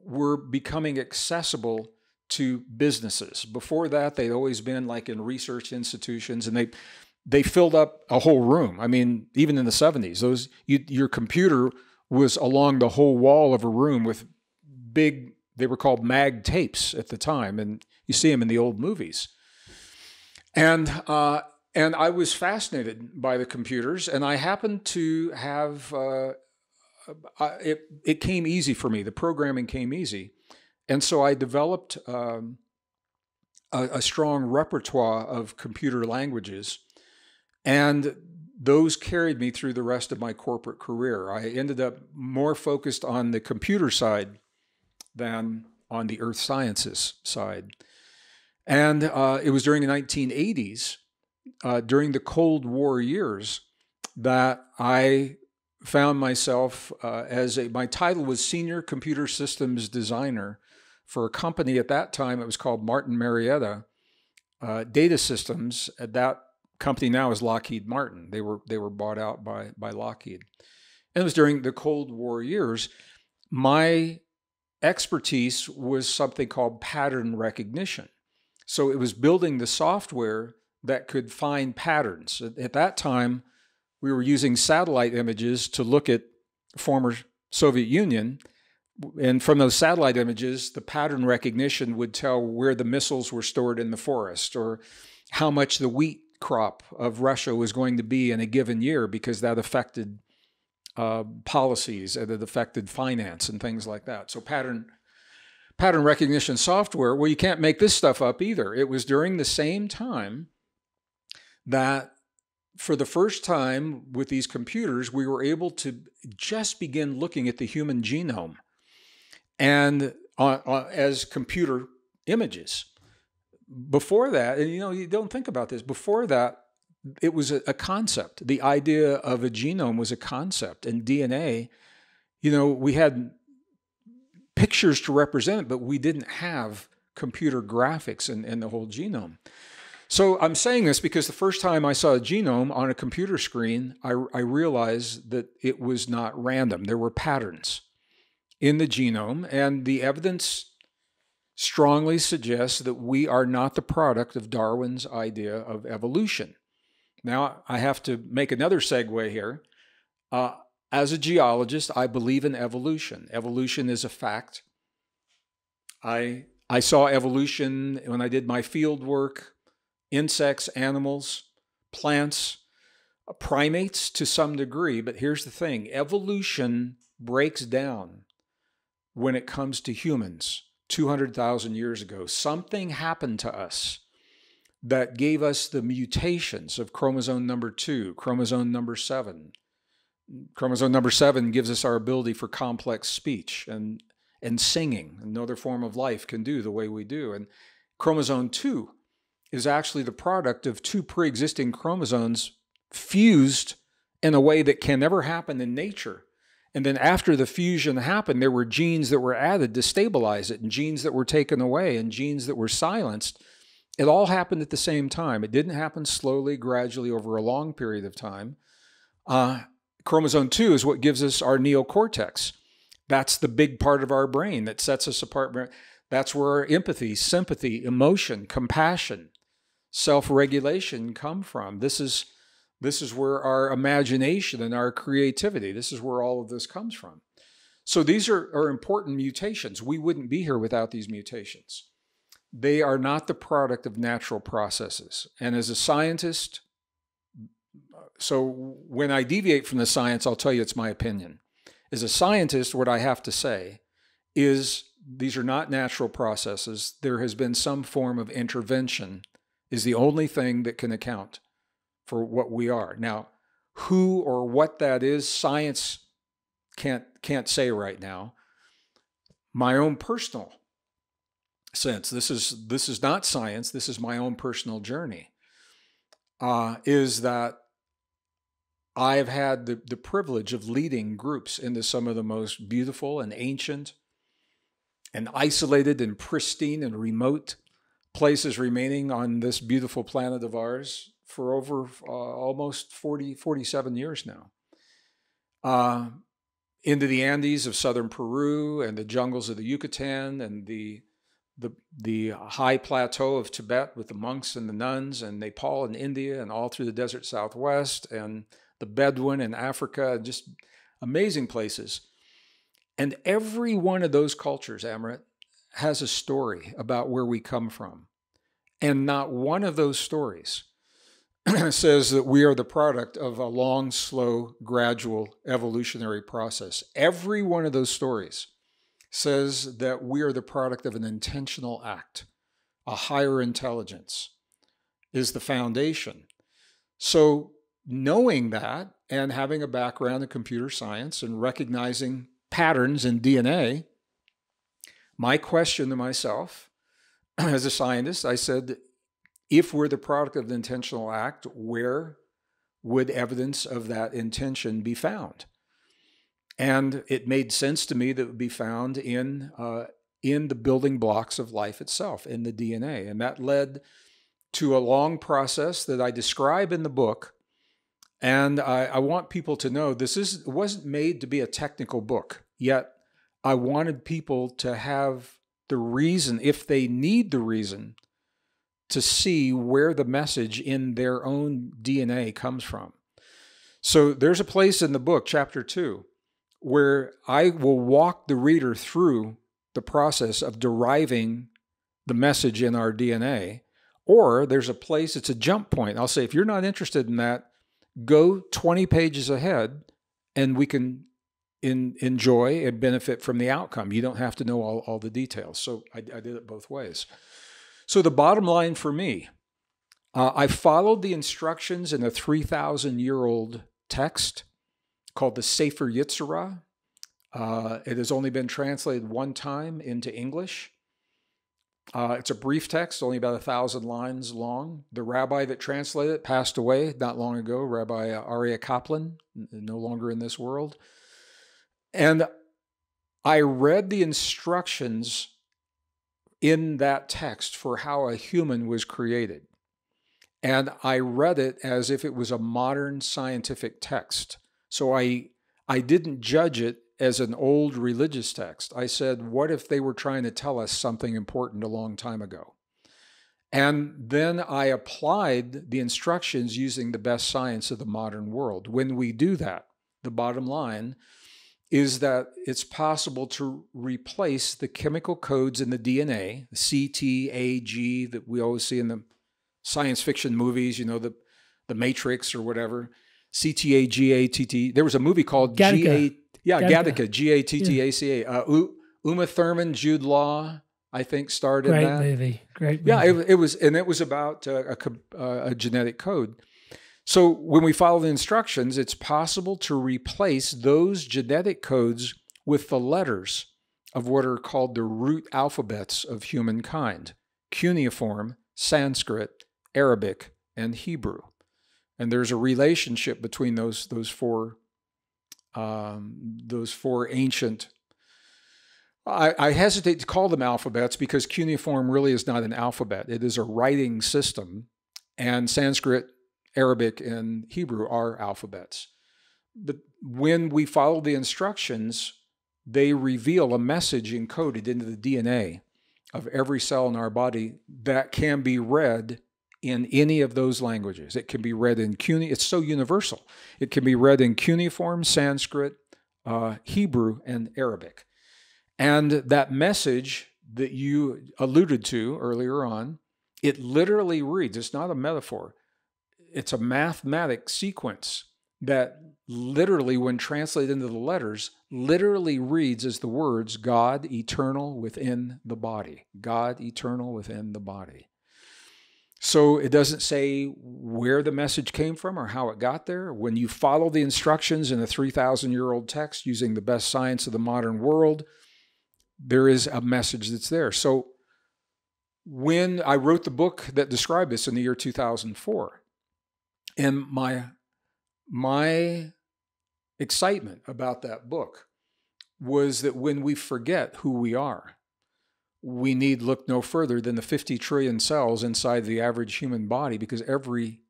were becoming accessible to businesses. Before that, they'd always been like in research institutions, and they filled up a whole room. I mean, even in the 70s, your computer was along the whole wall of a room with big, they were called mag tapes at the time, and you see them in the old movies. And I was fascinated by the computers, and I happened to have, it came easy for me. The programming came easy. And so I developed a strong repertoire of computer languages, and those carried me through the rest of my corporate career. I ended up more focused on the computer side than on the earth sciences side. And it was during the 1980s, during the Cold War years, that I found myself my title was Senior Computer Systems Designer for a company at that time. It was called Martin Marietta Data Systems. That company now is Lockheed Martin. They were bought out by Lockheed. And it was during the Cold War years. My expertise was something called pattern recognition. So it was building the software that could find patterns. At that time, we were using satellite images to look at former Soviet Union. And from those satellite images, the pattern recognition would tell where the missiles were stored in the forest, or how much the wheat crop of Russia was going to be in a given year, because that affected policies and it affected finance and things like that. So pattern recognition software, well, you can't make this stuff up either. It was during the same time that for the first time with these computers, we were able to just begin looking at the human genome and as computer images. Before that, and you don't think about this, before that, it was a concept. The idea of a genome was a concept, and DNA, we had pictures to represent it, but we didn't have computer graphics and the whole genome. So I'm saying this because the first time I saw a genome on a computer screen, I realized that it was not random. There were patterns in the genome, and the evidence strongly suggests that we are not the product of Darwin's idea of evolution. Now, I have to make another segue here. As a geologist, I believe in evolution. Evolution is a fact. I saw evolution when I did my field work, insects, animals, plants, primates to some degree. But here's the thing, evolution breaks down when it comes to humans 200,000 years ago. Something happened to us that gave us the mutations of chromosome number 2, chromosome number 7. Chromosome number 7 gives us our ability for complex speech and singing. No other form of life can do the way we do. And chromosome 2 is actually the product of 2 pre-existing chromosomes fused in a way that can never happen in nature. And then after the fusion happened, there were genes that were added to stabilize it, and genes that were taken away, and genes that were silenced. It all happened at the same time. It didn't happen slowly, gradually over a long period of time. Chromosome 2 is what gives us our neocortex. That's the big part of our brain that sets us apart. That's where our empathy, sympathy, emotion, compassion, self-regulation come from. This is where our imagination and our creativity, this is where all of this comes from. So these are important mutations. We wouldn't be here without these mutations. They are not the product of natural processes. And as a scientist, so when I deviate from the science, I'll tell you it's my opinion. As a scientist, what I have to say is these are not natural processes. There has been some form of intervention is the only thing that can account for what we are. Now, who or what that is, science can't say right now. My own personal sense, this is not science, this is my own personal journey, is that I've had the privilege of leading groups into some of the most beautiful and ancient and isolated and pristine and remote places remaining on this beautiful planet of ours for over almost 47 years now. Into the Andes of southern Peru and the jungles of the Yucatan and the high plateau of Tibet with the monks and the nuns, and Nepal and India, and all through the desert Southwest, and the Bedouin in Africa, just amazing places. And every one of those cultures, Amrit, has a story about where we come from. And not one of those stories says that we are the product of a long, slow, gradual evolutionary process. Every one of those stories says that we are the product of an intentional act. A higher intelligence is the foundation. So knowing that and having a background in computer science and recognizing patterns in DNA, my question to myself as a scientist, I said, if we're the product of the intentional act, where would evidence of that intention be found? And it made sense to me that it would be found in the building blocks of life itself, in the DNA. And that led to a long process that I describe in the book. And I want people to know it wasn't made to be a technical book, yet I wanted people to have the reason, if they need the reason, to see where the message in their own DNA comes from. So there's a place in the book, chapter 2, where I will walk the reader through the process of deriving the message in our DNA. Or there's a place, it's a jump point. I'll say, if you're not interested in that, go 20 pages ahead and we can enjoy and benefit from the outcome. You don't have to know all the details. So I did it both ways. So the bottom line for me, I followed the instructions in a 3,000-year-old text called the Sefer Yetzirah. It has only been translated one time into English. It's a brief text, only about 1,000 lines long. The rabbi that translated it passed away not long ago, Rabbi Aryeh Kaplan, no longer in this world. And I read the instructions in that text for how a human was created. And I read it as if it was a modern scientific text. So I didn't judge it as an old religious text. I said, what if they were trying to tell us something important a long time ago? And then I applied the instructions using the best science of the modern world. When we do that, the bottom line is that it's possible to replace the chemical codes in the DNA, the C, T, A, G that we always see in the science fiction movies, you know, the Matrix or whatever. C, T, A, G, A, T, T. There was a movie called Gattaca. Gattaca, Gattaca. Uma Thurman, Jude Law, I think, starred in that. Great movie. Yeah, it was about a genetic code. So when we follow the instructions, it's possible to replace those genetic codes with the letters of what are called the root alphabets of humankind: cuneiform, Sanskrit, Arabic, and Hebrew. And there's a relationship between those four ancient. I hesitate to call them alphabets because cuneiform really is not an alphabet. It is a writing system, and Sanskrit, Arabic, and Hebrew are alphabets. But when we follow the instructions, they reveal a message encoded into the DNA of every cell in our body that can be read in any of those languages. It can be read in it's so universal. It can be read in cuneiform, Sanskrit, Hebrew, and Arabic. And that message that you alluded to earlier on, it literally reads, it's not a metaphor, it's a mathematic sequence that literally, when translated into the letters, literally reads as the words, God eternal within the body. God eternal within the body. So it doesn't say where the message came from or how it got there. When you follow the instructions in a 3,000-year-old text using the best science of the modern world, there is a message that's there. So when I wrote the book that described this in the year 2004, and my excitement about that book was that when we forget who we are, we need look no further than the 50 trillion cells inside the average human body, because every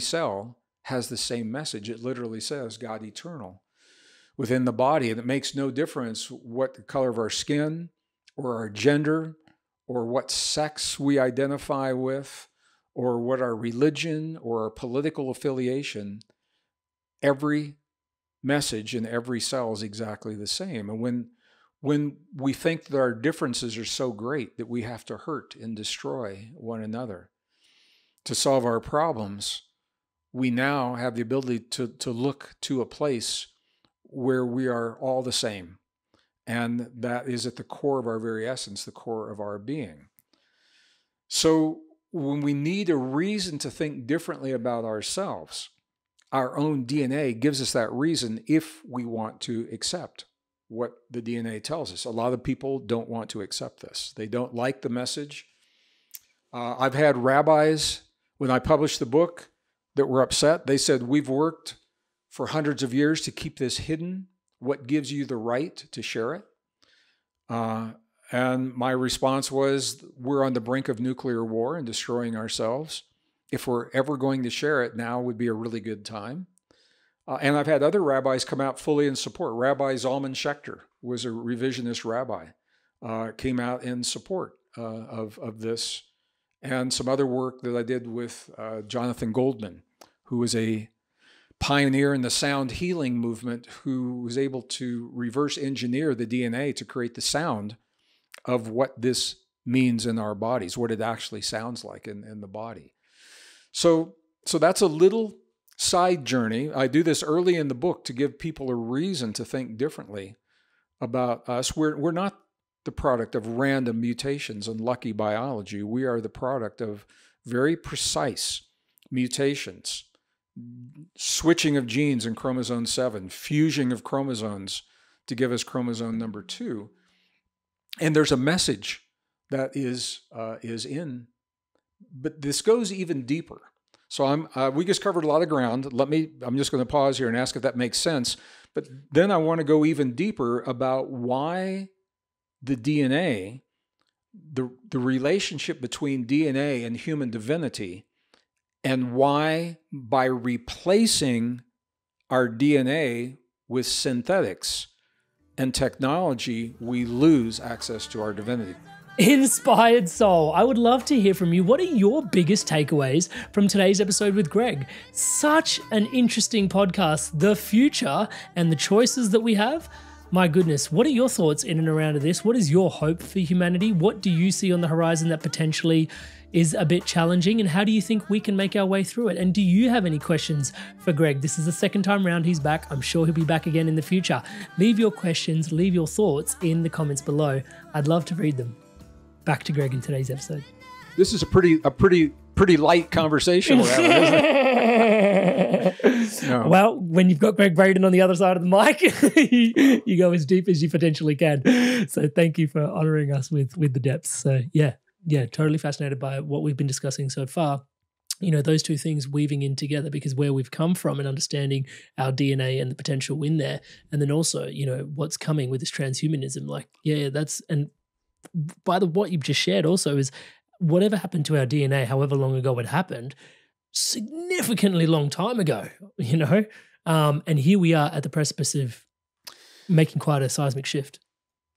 cell has the same message. It literally says God eternal within the body, and it makes no difference what the color of our skin or our gender or what sex we identify with or what our religion or our political affiliation. Every message in every cell is exactly the same. And when we think that our differences are so great that we have to hurt and destroy one another to solve our problems, we now have the ability to look to a place where we are all the same. And that is at the core of our very essence, the core of our being. So when we need a reason to think differently about ourselves, our own DNA gives us that reason if we want to accept what the DNA tells us. A lot of people don't want to accept this. They don't like the message. I've had rabbis, when I published the book, that were upset. They said, we've worked for hundreds of years to keep this hidden. What gives you the right to share it? And my response was, we're on the brink of nuclear war and destroying ourselves. If we're ever going to share it, now would be a really good time. And I've had other rabbis come out fully in support. Rabbi Zalman Schachter was a revisionist rabbi, came out in support of this. And some other work that I did with Jonathan Goldman, who was a pioneer in the sound healing movement, who was able to reverse engineer the DNA to create the sound of what this means in our bodies, what it actually sounds like in the body. So that's a little side journey. I do this early in the book to give people a reason to think differently about us. We're not the product of random mutations and lucky biology. We are the product of very precise mutations, switching of genes in chromosome 7, fusion of chromosomes to give us chromosome number 2. And there's a message that is in, but this goes even deeper. So we just covered a lot of ground. I'm just going to pause here and ask if that makes sense. But then I want to go even deeper about why the DNA, the relationship between DNA and human divinity, and why by replacing our DNA with synthetics, and technology, we lose access to our divinity. Inspired soul, I would love to hear from you. What are your biggest takeaways from today's episode with Greg? Such an interesting podcast. The future and the choices that we have. My goodness, what are your thoughts in and around this? What is your hope for humanity? What do you see on the horizon that potentially is a bit challenging, and how do you think we can make our way through it? And do you have any questions for Greg? This is the second time round he's back. I'm sure he'll be back again in the future. Leave your questions, leave your thoughts in the comments below. I'd love to read them. Back to Greg in today's episode. This is a pretty light conversation we're having, isn't it? No. Well, when you've got Greg Braden on the other side of the mic, you go as deep as you potentially can. So thank you for honoring us with the depths. So yeah, totally fascinated by what we've been discussing so far. You know, those two things weaving in together, because where we've come from and understanding our DNA and the potential in there. And then also, you know, what's coming with this transhumanism. Like, yeah, that's, and by what you've just shared also is whatever happened to our DNA, however long ago it happened, significantly long time ago, you know? And here we are at the precipice of making quite a seismic shift.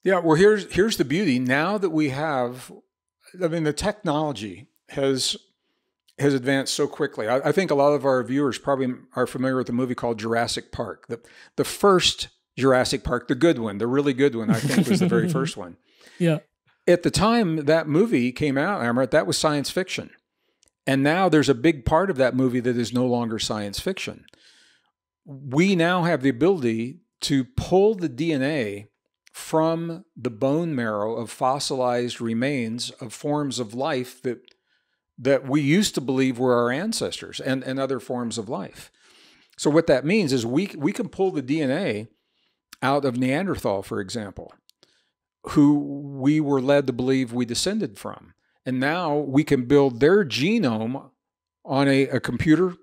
Yeah, well, here's the beauty. Now that we have, I mean, the technology has advanced so quickly. I think a lot of our viewers probably are familiar with a movie called Jurassic Park. The first Jurassic Park, the good one, the really good one, I think was the very first one. Yeah. At the time that movie came out, Amrit, that was science fiction. And now there's a big part of that movie that is no longer science fiction. We now have the ability to pull the DNA from the bone marrow of fossilized remains of forms of life that we used to believe were our ancestors and other forms of life. So what that means is we can pull the DNA out of Neanderthal, for example, who we were led to believe we descended from. And now we can build their genome on a computer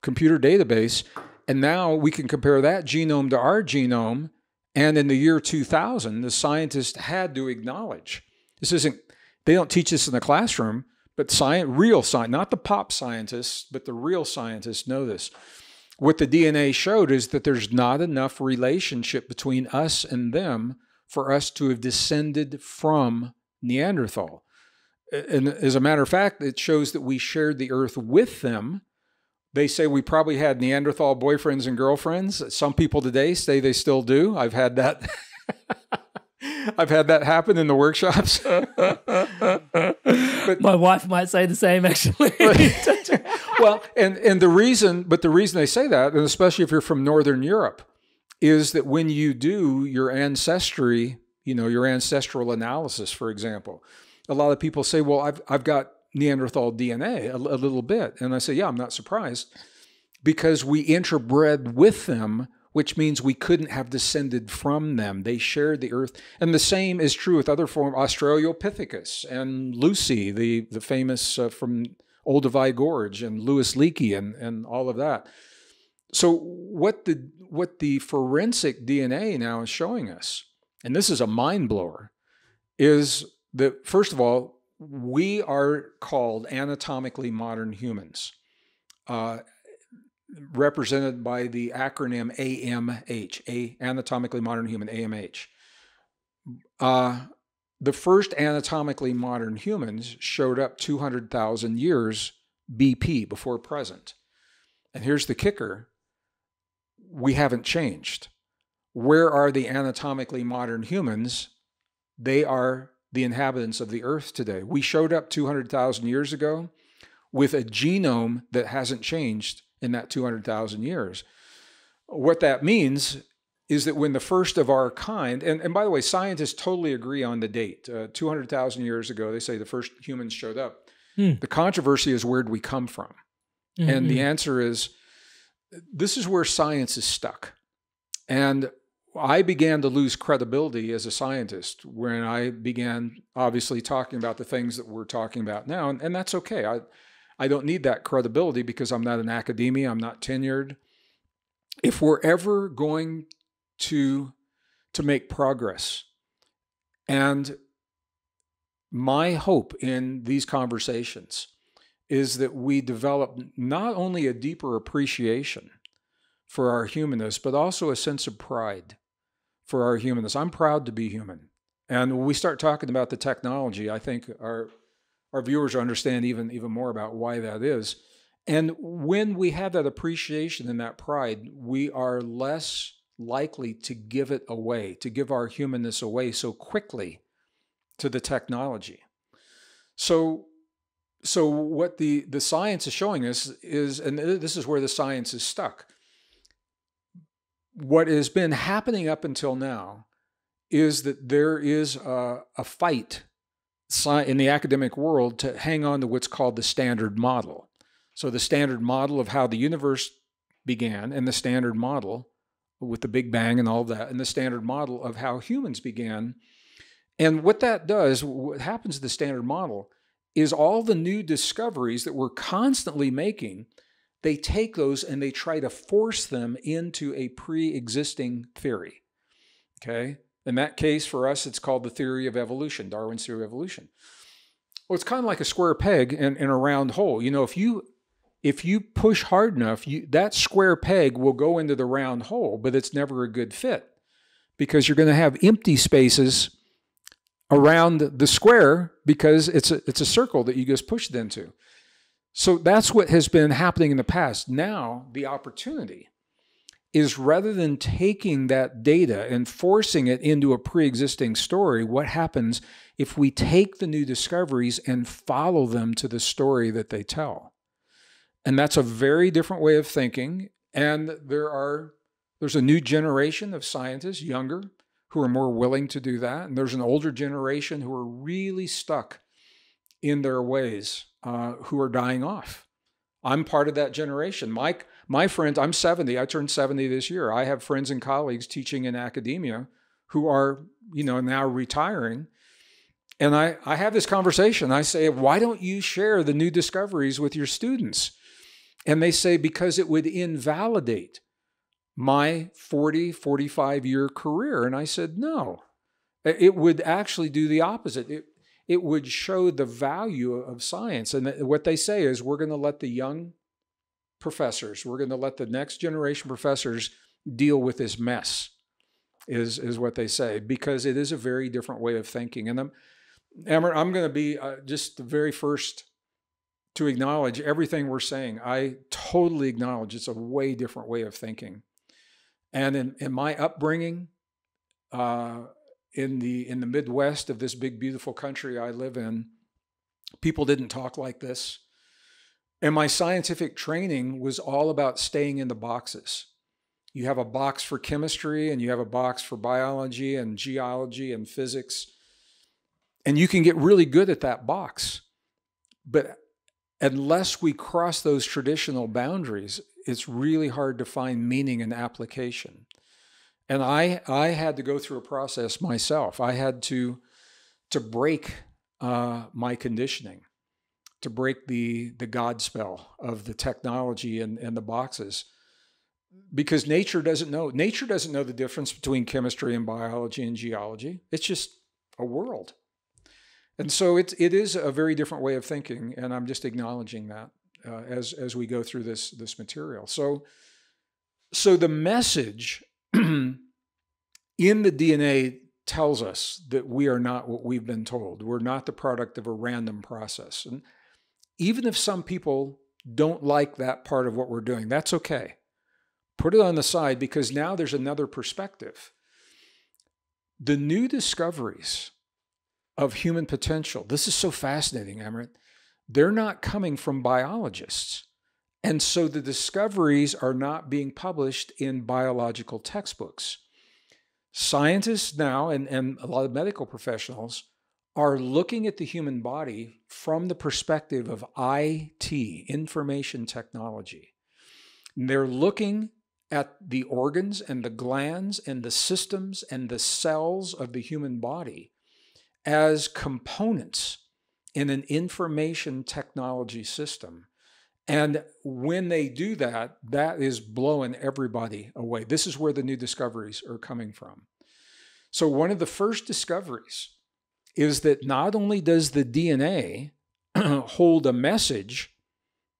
database, and now we can compare that genome to our genome. And in the year 2000, the scientists had to acknowledge, they don't teach this in the classroom, but real science, not the pop scientists, but the real scientists know this. What the DNA showed is that there's not enough relationship between us and them for us to have descended from Neanderthal. And as a matter of fact, it shows that we shared the earth with them. They say we probably had Neanderthal boyfriends and girlfriends. Some people today say they still do. I've had that. I've had that happen in the workshops. But my wife might say the same, actually. Well, and the reason they say that, and especially if you're from Northern Europe, is that when you do your ancestry, you know, your ancestral analysis, for example, a lot of people say, well, I've got Neanderthal DNA a little bit. And I say, yeah, I'm not surprised, because we interbred with them, which means we couldn't have descended from them. They shared the earth. And the same is true with other forms, Australopithecus and Lucy, the famous from Olduvai Gorge, and Louis Leakey and all of that. So what the forensic DNA now is showing us, and this is a mind blower, is that, first of all, we are called anatomically modern humans, represented by the acronym AMH, anatomically modern human, AMH. The first anatomically modern humans showed up 200,000 years BP, before present. And here's the kicker. We haven't changed. Where are the anatomically modern humans? They are the inhabitants of the earth today. We showed up 200,000 years ago with a genome that hasn't changed in that 200,000 years. What that means is that when the first of our kind, and by the way, scientists totally agree on the date. 200,000 years ago, they say the first humans showed up. The controversy is, where'd we come from? And the answer is, this is where science is stuck. And I began to lose credibility as a scientist when I began, obviously, talking about the things that we're talking about now. And that's okay. I don't need that credibility, because I'm not in academia. I'm not tenured. If we're ever going to make progress, and my hope in these conversations is that we develop not only a deeper appreciation for our humanness, but also a sense of pride for our humanness. I'm proud to be human. And when we start talking about the technology, I think our viewers understand even more about why that is. And when we have that appreciation and that pride, we are less likely to give it away, to give our humanness away so quickly to the technology. So what the science is showing us is, and this is where the science is stuck, what has been happening up until now is that there is a fight in the academic world to hang on to what's called the standard model. So the standard model of how the universe began, and the standard model with the Big Bang and all of that, and the standard model of how humans began. And what that does, what happens to the standard model, is all the new discoveries that we're constantly making, they take those and they try to force them into a pre-existing theory. Okay? In that case, for us, it's called the theory of evolution, Darwin's theory of evolution. Well, it's kind of like a square peg in a round hole. You know, if you push hard enough, that square peg will go into the round hole, but it's never a good fit because you're going to have empty spaces around the square because it's a circle that you just push it into. So that's what has been happening in the past. Now, the opportunity is, rather than taking that data and forcing it into a pre-existing story, what happens if we take the new discoveries and follow them to the story that they tell? And that's a very different way of thinking. And there's a new generation of scientists, younger, who are more willing to do that. And there's an older generation who are really stuck in their ways, who are dying off. I'm part of that generation. My friends, I'm 70, I turned 70 this year. I have friends and colleagues teaching in academia who are, now retiring. And I have this conversation. I say, why don't you share the new discoveries with your students? And they say, because it would invalidate my 45-year career. And I said, no, it would actually do the opposite. It would show the value of science. And what they say is, we're going to let the young professors, we're going to let the next generation professors deal with this mess, is what they say, because it is a very different way of thinking. And Amrit, I'm going to be just the very first to acknowledge everything we're saying. I totally acknowledge it's a way different way of thinking. And in my upbringing, in the Midwest of this big, beautiful country I live in, people didn't talk like this. And my scientific training was all about staying in the boxes. You have a box for chemistry, and you have a box for biology and geology and physics. And you can get really good at that box. But unless we cross those traditional boundaries, it's really hard to find meaning and application. And I had to go through a process myself. I had to break my conditioning, to break the God spell of the technology and the boxes, because nature doesn't know the difference between chemistry and biology and geology. It's just a world. And so it is a very different way of thinking, and I'm just acknowledging that as we go through this material. So the message in the DNA tells us that we are not what we've been told. We're not the product of a random process. And even if some people don't like that part of what we're doing, that's okay. Put it on the side, because now there's another perspective. The new discoveries of human potential, this is so fascinating, Amrit. They're not coming from biologists. And so the discoveries are not being published in biological textbooks. Scientists now, and a lot of medical professionals, are looking at the human body from the perspective of IT, information technology. And they're looking at the organs and the glands and the systems and the cells of the human body as components in an information technology system. And when they do that, that is blowing everybody away. This is where the new discoveries are coming from. So one of the first discoveries is that not only does the DNA hold a message,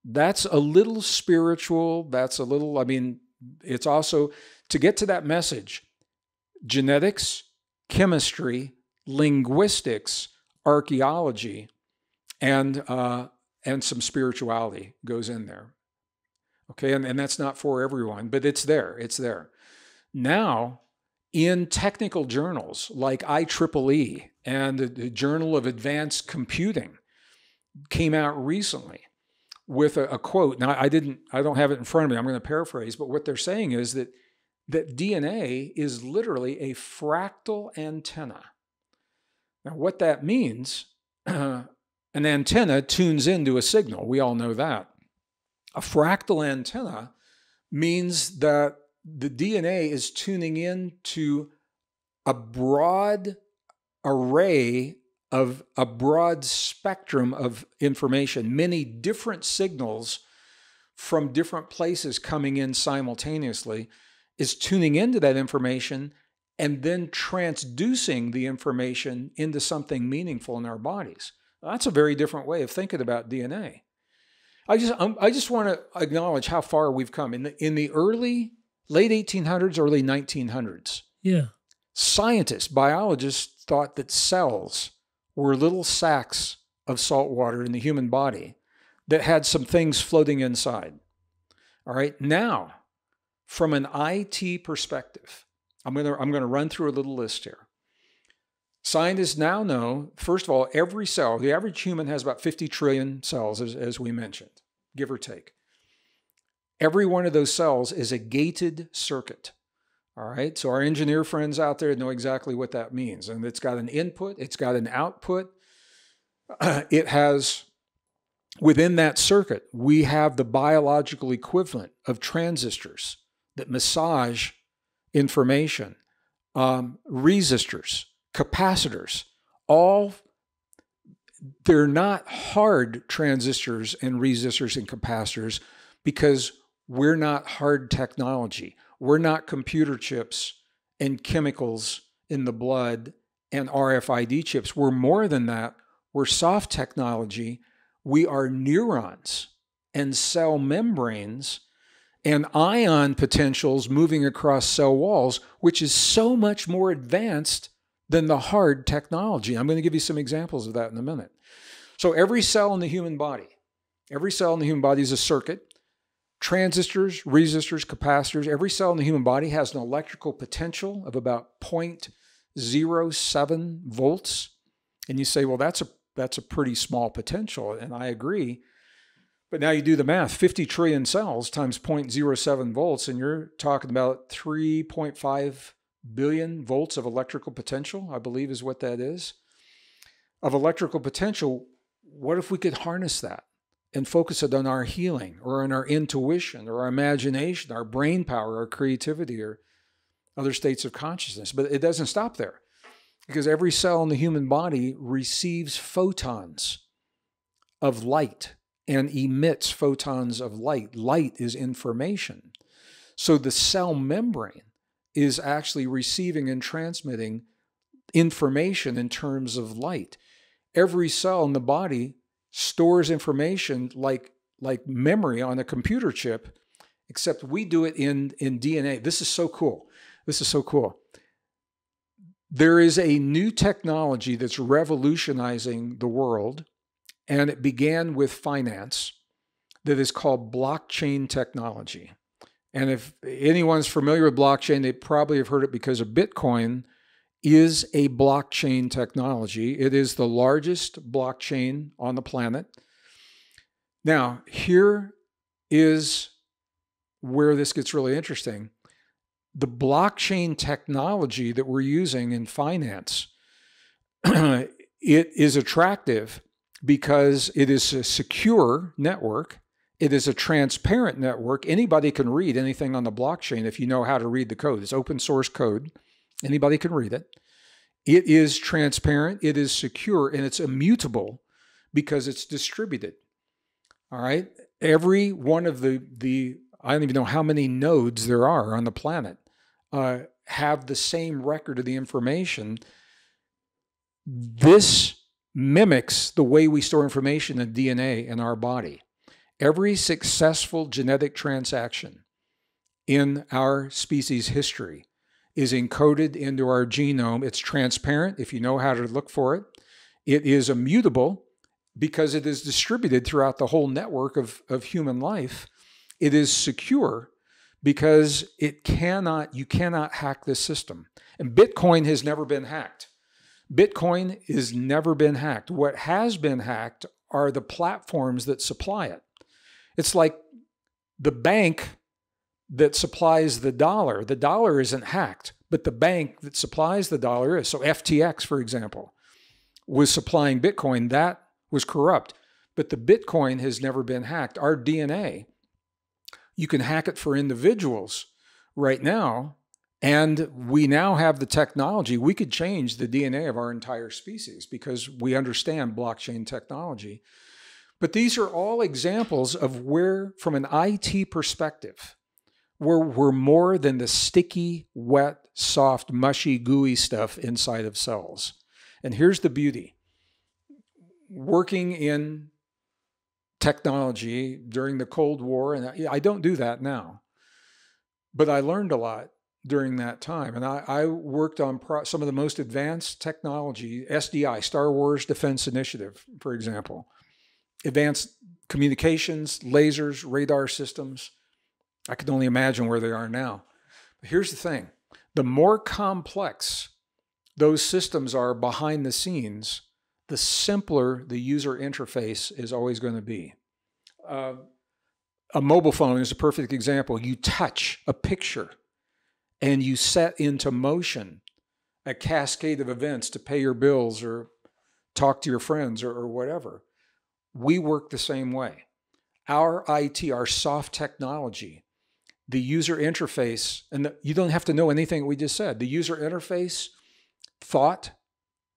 that's a little spiritual, that's a little, it's also, to get to that message, genetics, chemistry, linguistics, archaeology, and some spirituality goes in there. Okay, and that's not for everyone, but it's there. It's there. Now, in technical journals like IEEE and the Journal of Advanced Computing came out recently with a quote. Now, I don't have it in front of me. I'm going to paraphrase, but what they're saying is that DNA is literally a fractal antenna. Now, what that means, an antenna tunes into a signal. We all know that. A fractal antenna means that the DNA is tuning in to a broad array of a broad spectrum of information, many different signals from different places coming in simultaneously, is tuning into that information and then transducing the information into something meaningful in our bodies. That's a very different way of thinking about DNA. I just want to acknowledge how far we've come. In the late 1800s, early 1900s, yeah, scientists, biologists thought that cells were little sacs of salt water in the human body that had some things floating inside. All right, now, from an IT perspective, I'm going to run through a little list here. Scientists now know, first of all, every cell, the average human has about 50 trillion cells, as we mentioned, give or take. Every one of those cells is a gated circuit. All right, so our engineer friends out there know exactly what that means. And it's got an input, it's got an output. It has, within that circuit, we have the biological equivalent of transistors that massage information, resistors, capacitors, they're not hard transistors and resistors and capacitors because we're not hard technology. We're not computer chips and chemicals in the blood and RFID chips. We're more than that. We're soft technology. We are neurons and cell membranes and ion potentials moving across cell walls, which is so much more advanced than the hard technology. I'm going to give you some examples of that in a minute. So every cell in the human body is a circuit. Transistors, resistors, capacitors, every cell in the human body has an electrical potential of about 0.07 volts. And you say, well, that's a pretty small potential. And I agree. But now you do the math, 50 trillion cells times 0.07 volts, and you're talking about 3.5 billion volts of electrical potential, I believe is what that is. Of electrical potential, what if we could harness that and focus it on our healing or on our intuition or our imagination, our brain power, our creativity, or other states of consciousness? But it doesn't stop there, because every cell in the human body receives photons of light and emits photons of light. Light is information. So the cell membrane is actually receiving and transmitting information in terms of light. Every cell in the body stores information like memory on a computer chip, except we do it in DNA. This is so cool. This is so cool. There is a new technology that's revolutionizing the world, and it began with finance, that is called blockchain technology. And if anyone's familiar with blockchain, they probably have heard it because of Bitcoin is a blockchain technology. It is the largest blockchain on the planet. Now, here is where this gets really interesting. The blockchain technology that we're using in finance, it is attractive because it is a secure network. It is a transparent network. Anybody can read anything on the blockchain if you know how to read the code. It's open source code. Anybody can read it. It is transparent, it is secure, and it's immutable because it's distributed. All right? Every one of the I don't even know how many nodes there are on the planet, have the same record of the information. This mimics the way we store information in DNA in our body. Every successful genetic transaction in our species history is encoded into our genome. It's transparent if you know how to look for it. It is immutable because it is distributed throughout the whole network of human life. It is secure because you cannot hack this system. And Bitcoin has never been hacked. Bitcoin has never been hacked. What has been hacked are the platforms that supply it. It's like the bank that supplies the dollar. The dollar isn't hacked, but the bank that supplies the dollar is. So FTX, for example, was supplying Bitcoin. That was corrupt. But the Bitcoin has never been hacked. Our DNA, you can hack it for individuals right now, and we now have the technology. We could change the DNA of our entire species because we understand blockchain technology. But these are all examples of where, from an IT perspective, where we're more than the sticky, wet, soft, mushy, gooey stuff inside of cells. And here's the beauty. Working in technology during the Cold War, and I don't do that now, but I learned a lot during that time. And I worked on some of the most advanced technology, SDI, Star Wars Defense Initiative, for example, advanced communications, lasers, radar systems. I can only imagine where they are now. But here's the thing. The more complex those systems are behind the scenes, the simpler the user interface is always going to be. A mobile phone is a perfect example. You touch a picture and you set into motion a cascade of events to pay your bills or talk to your friends or whatever. We work the same way. Our IT, our soft technology, the user interface, and you don't have to know anything we just said. The user interface, thought,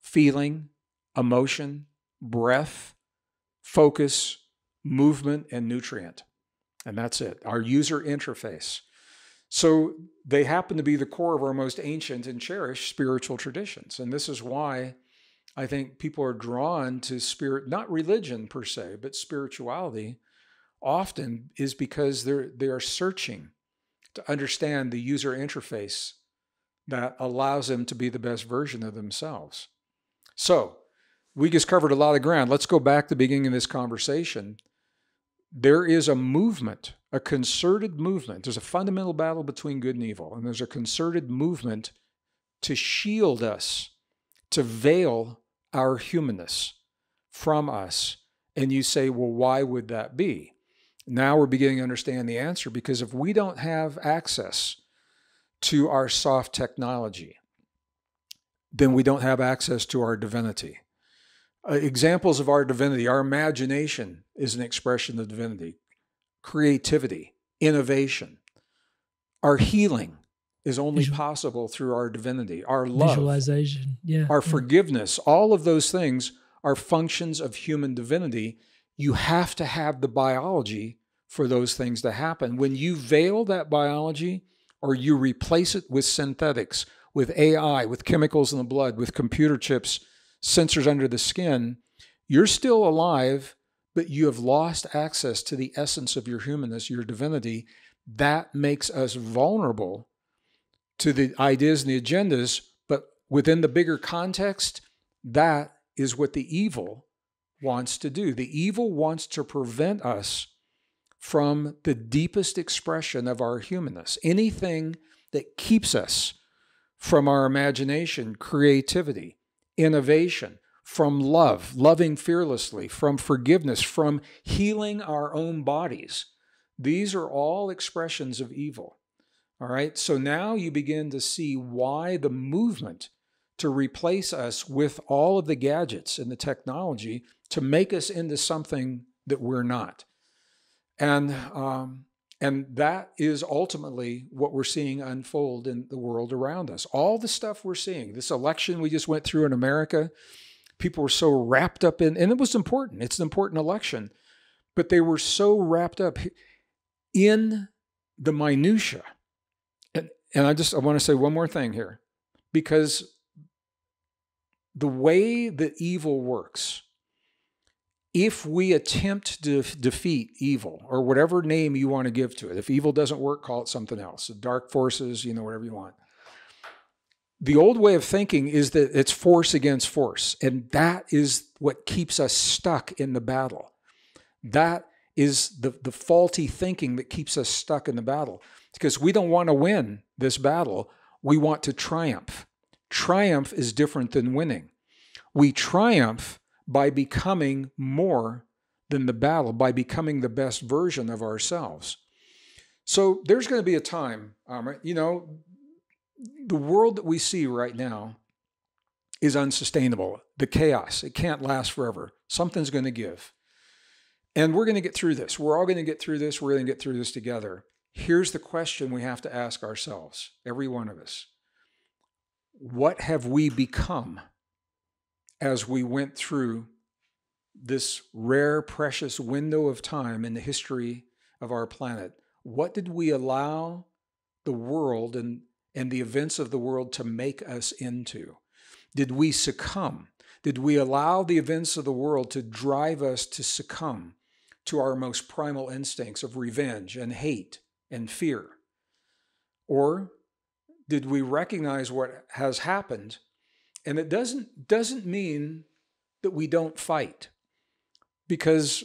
feeling, emotion, breath, focus, movement, and nutrient. And that's it, our user interface. So they happen to be the core of our most ancient and cherished spiritual traditions. And this is why I think people are drawn to spirit, not religion per se, but spirituality often is because they are searching to understand the user interface that allows them to be the best version of themselves. So we just covered a lot of ground. Let's go back to the beginning of this conversation. There is a movement, a concerted movement. There's a fundamental battle between good and evil, and there's a concerted movement to shield us, to veil our humanness from us. And you say, well, why would that be? Now we're beginning to understand the answer, because if we don't have access to our soft technology, then we don't have access to our divinity. Examples of our divinity, our imagination is an expression of divinity. Creativity, innovation. Our healing is only possible through our divinity. Our love, visualization, our forgiveness, all of those things are functions of human divinity. You have to have the biology for those things to happen. When you veil that biology or you replace it with synthetics, with AI, with chemicals in the blood, with computer chips, sensors under the skin, you're still alive, but you have lost access to the essence of your humanness, your divinity. That makes us vulnerable to the ideas and the agendas, but within the bigger context, that is what the evil wants to do. The evil wants to prevent us from the deepest expression of our humanness. Anything that keeps us from our imagination, creativity, innovation, from love, loving fearlessly, from forgiveness, from healing our own bodies. These are all expressions of evil. All right, so now you begin to see why the movement to replace us with all of the gadgets and the technology to make us into something that we're not. And that is ultimately what we're seeing unfold in the world around us. All the stuff we're seeing, this election we just went through in America, people were so wrapped up in, and it was important, it's an important election, but they were so wrapped up in the minutia. And I want to say one more thing here, because the way that evil works, if we attempt to defeat evil, or whatever name you want to give to it, if evil doesn't work, call it something else, dark forces, whatever you want. The old way of thinking is that it's force against force, and that is what keeps us stuck in the battle. That is the faulty thinking that keeps us stuck in the battle, because we don't want to win this battle. We want to triumph. Triumph is different than winning. We triumph by becoming more than the battle, by becoming the best version of ourselves. So there's going to be a time, Amrit, the world that we see right now is unsustainable. The chaos, it can't last forever. Something's going to give. And we're going to get through this. We're all going to get through this. We're going to get through this together. Here's the question we have to ask ourselves, every one of us. What have we become as we went through this rare, precious window of time in the history of our planet? What did we allow the world and the events of the world to make us into? Did we succumb? Did we allow the events of the world to drive us to succumb to our most primal instincts of revenge and hate and fear? Or did we recognize what has happened? And it doesn't mean that we don't fight, because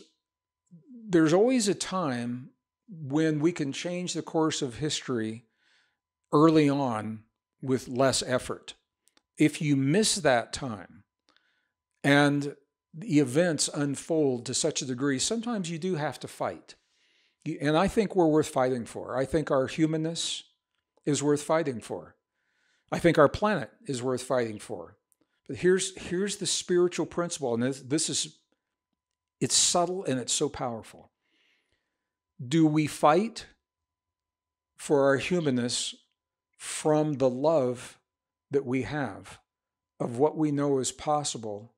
there's always a time when we can change the course of history early on with less effort. If you miss that time and the events unfold to such a degree, sometimes you do have to fight. And I think we're worth fighting for. I think our humanness is worth fighting for. I think our planet is worth fighting for. But here's the spiritual principle, and it's subtle and it's so powerful. Do we fight for our humanness from the love that we have of what we know is possible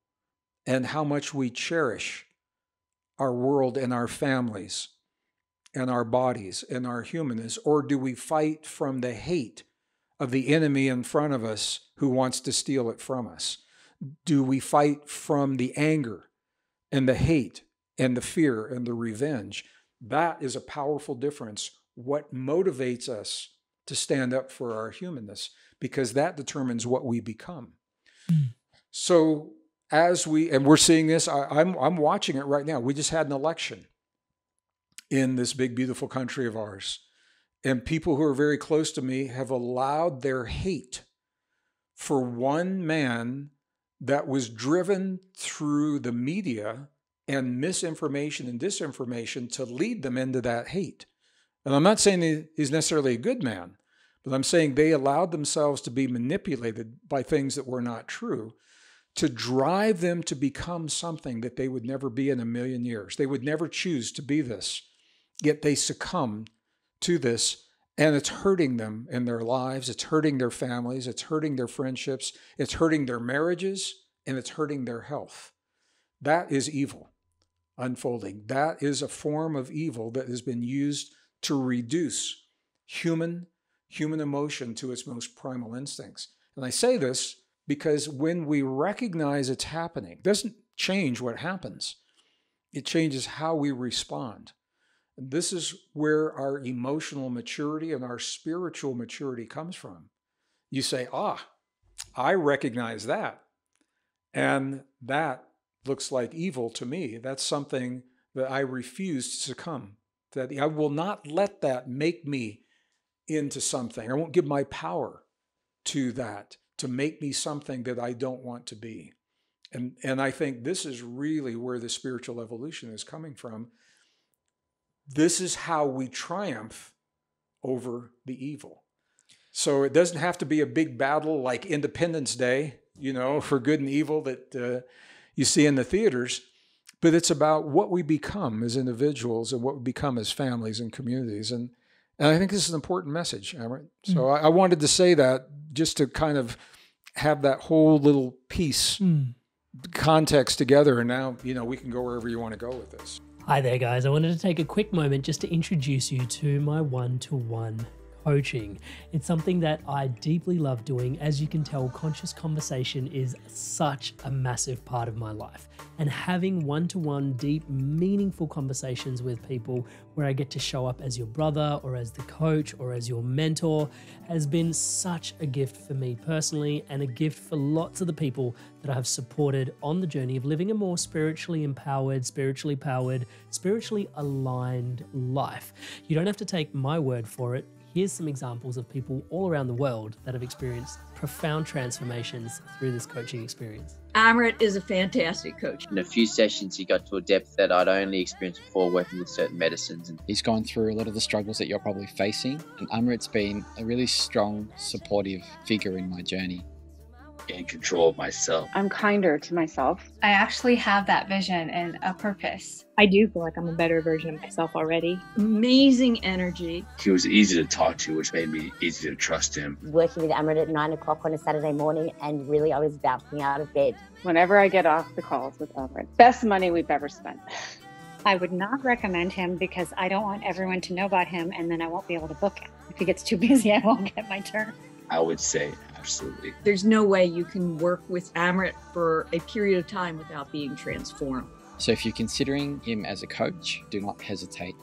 and how much we cherish our world and our families and our bodies and our humanness? Or do we fight from the hate of the enemy in front of us who wants to steal it from us? Do we fight from the anger and the hate and the fear and the revenge? That is a powerful difference. What motivates us to stand up for our humanness, because that determines what we become. So we're seeing this, I'm watching it right now. We just had an election in this big, beautiful country of ours. And people who are very close to me have allowed their hate for one man that was driven through the media and misinformation and disinformation to lead them into that hate. And I'm not saying he's necessarily a good man, but I'm saying they allowed themselves to be manipulated by things that were not true to drive them to become something that they would never be in a million years. They would never choose to be this, yet they succumb to this, and it's hurting them in their lives. It's hurting their families. It's hurting their friendships. It's hurting their marriages, and it's hurting their health. That is evil unfolding. That is a form of evil that has been used to reduce human emotion to its most primal instincts. And I say this because when we recognize it's happening, it doesn't change what happens. It changes how we respond. And this is where our emotional maturity and our spiritual maturity comes from. You say, I recognize that. And that looks like evil to me. That's something that I refuse to succumb. That I will not let that make me into something. I won't give my power to that to make me something that I don't want to be. And I think this is really where the spiritual evolution is coming from. This is how we triumph over the evil. So it doesn't have to be a big battle like Independence Day, for good and evil that you see in the theaters. But it's about what we become as individuals and what we become as families and communities. And I think this is an important message, Amrit. So I wanted to say that just to kind of have that whole little piece context together. And now, we can go wherever you want to go with this. Hi there, guys. I wanted to take a quick moment just to introduce you to my one-to-one coaching. It's something that I deeply love doing. As you can tell, conscious conversation is such a massive part of my life. And having one-to-one, deep, meaningful conversations with people where I get to show up as your brother or as the coach or as your mentor has been such a gift for me personally, and a gift for lots of the people that I have supported on the journey of living a more spiritually empowered, spiritually powered, spiritually aligned life. You don't have to take my word for it. Here's some examples of people all around the world that have experienced profound transformations through this coaching experience. Amrit is a fantastic coach. In a few sessions, he got to a depth that I'd only experienced before working with certain medicines. And He's gone through a lot of the struggles that you're probably facing, and Amrit's been a really strong, supportive figure in my journey. In control of myself. I'm kinder to myself. I actually have that vision and a purpose. I do feel like I'm a better version of myself already. Amazing energy. He was easy to talk to, which made me easy to trust him. Working with Amrit at 9 o'clock on a Saturday morning, and really I was bouncing out of bed. Whenever I get off the calls with Amrit, best money we've ever spent. I would not recommend him because I don't want everyone to know about him, and then I won't be able to book him. If he gets too busy, I won't get my turn. I would say absolutely. There's no way you can work with Amrit for a period of time without being transformed. So if you're considering him as a coach, do not hesitate,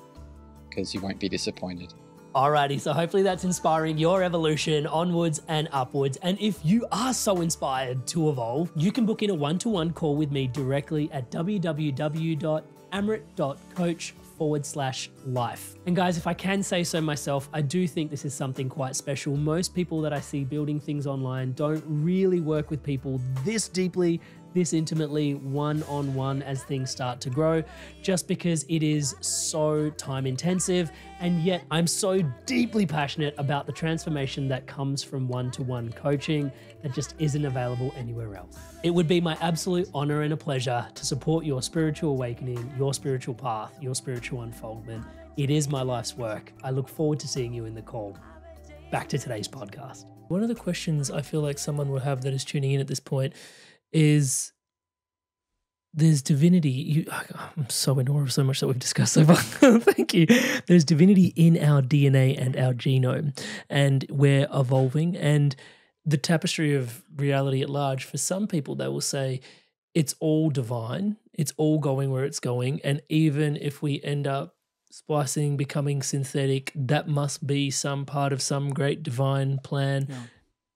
because you won't be disappointed. Alrighty, so hopefully that's inspiring your evolution onwards and upwards. And if you are so inspired to evolve, you can book in a one-to-one call with me directly at www.amrit.coach/life. And guys, if I can say so myself, I do think this is something quite special. Most people that I see building things online don't really work with people this deeply, this intimately, one-on-one as things start to grow, just because it is so time intensive. And yet I'm so deeply passionate about the transformation that comes from one-to-one coaching that just isn't available anywhere else. It would be my absolute honor and a pleasure to support your spiritual awakening, your spiritual path, your spiritual unfoldment. It is my life's work. I look forward to seeing you in the call. Back to today's podcast. One of the questions I feel like someone would have that is tuning in at this point is, there's divinity. I'm so in awe of so much that we've discussed so far. Thank you. There's divinity in our DNA and our genome, and we're evolving. And the tapestry of reality at large, for some people, they will say it's all divine. It's all going where it's going. And even if we end up splicing, becoming synthetic, that must be some part of some great divine plan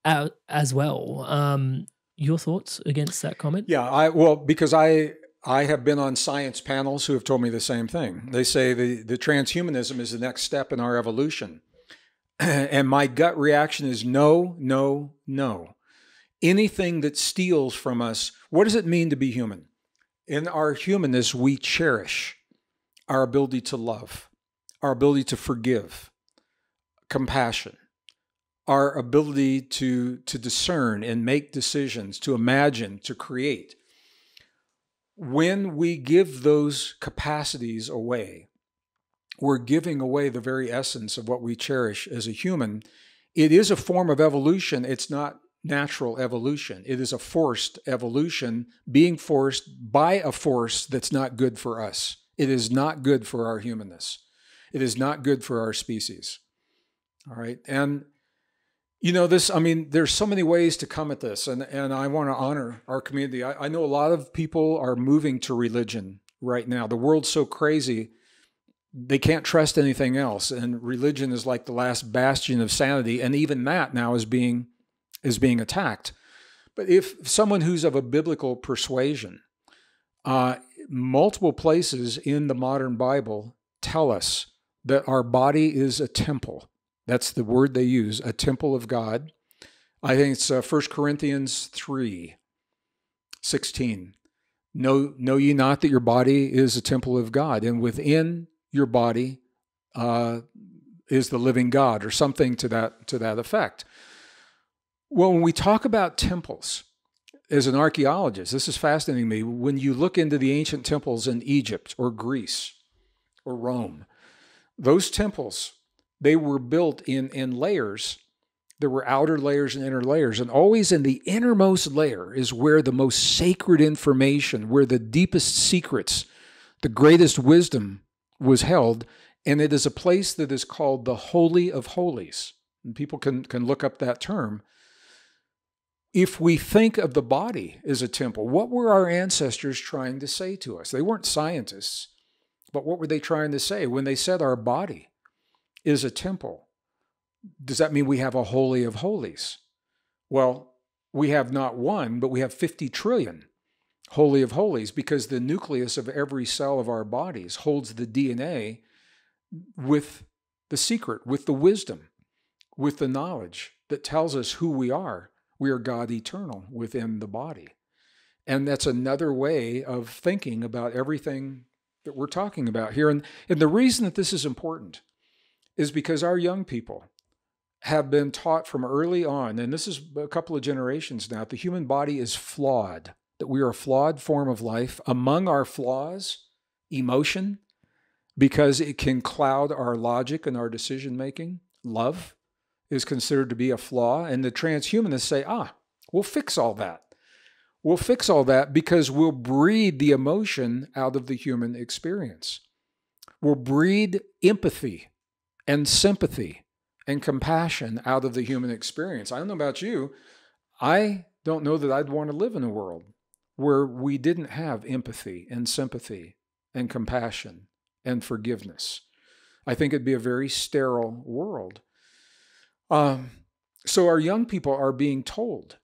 as well. Your thoughts against that comment? Yeah, because I have been on science panels who have told me the same thing. They say the transhumanism is the next step in our evolution. And my gut reaction is no, no, no. Anything that steals from us, what does it mean to be human? In our humanness, we cherish our ability to love, our ability to forgive, compassion, our ability to discern and make decisions, to imagine, to create. When we give those capacities away, we're giving away the very essence of what we cherish as a human. It is a form of evolution. It's not natural evolution. It is a forced evolution, being forced by a force that's not good for us. It is not good for our humanness. It is not good for our species. All right. And you know, there's so many ways to come at this, and I want to honor our community. I know a lot of people are moving to religion right now. The world's so crazy, they can't trust anything else, and religion is like the last bastion of sanity, and even that now is being attacked. But if someone who's of a biblical persuasion, multiple places in the modern Bible tell us that our body is a temple. That's the word they use, a temple of God. I think it's 1 Corinthians 3:16. Know ye not that your body is a temple of God, and within your body is the living God, or something to that effect. Well, when we talk about temples, as an archaeologist, this is fascinating to me. When you look into the ancient temples in Egypt or Greece or Rome, those temples, they were built in layers. There were outer layers and inner layers. And always in the innermost layer is where the most sacred information, where the deepest secrets, the greatest wisdom was held. And it is a place that is called the Holy of Holies. And people can look up that term. If we think of the body as a temple, what were our ancestors trying to say to us? They weren't scientists, but what were they trying to say? When they said our body is a temple, does that mean we have a Holy of Holies? Well, we have not one, but we have 50 trillion Holy of Holies, because the nucleus of every cell of our bodies holds the DNA with the secret, with the wisdom, with the knowledge that tells us who we are. We are God eternal within the body. And that's another way of thinking about everything that we're talking about here. And the reason that this is important is because our young people have been taught from early on, and this is a couple of generations now, the human body is flawed, that we are a flawed form of life. Among our flaws, emotion, because it can cloud our logic and our decision-making. Love is considered to be a flaw. And the transhumanists say, we'll fix all that. We'll fix all that because we'll breed the emotion out of the human experience. We'll breed empathy and sympathy and compassion out of the human experience. I don't know about you. I don't know that I'd want to live in a world where we didn't have empathy and sympathy and compassion and forgiveness. I think it'd be a very sterile world. So our young people are being told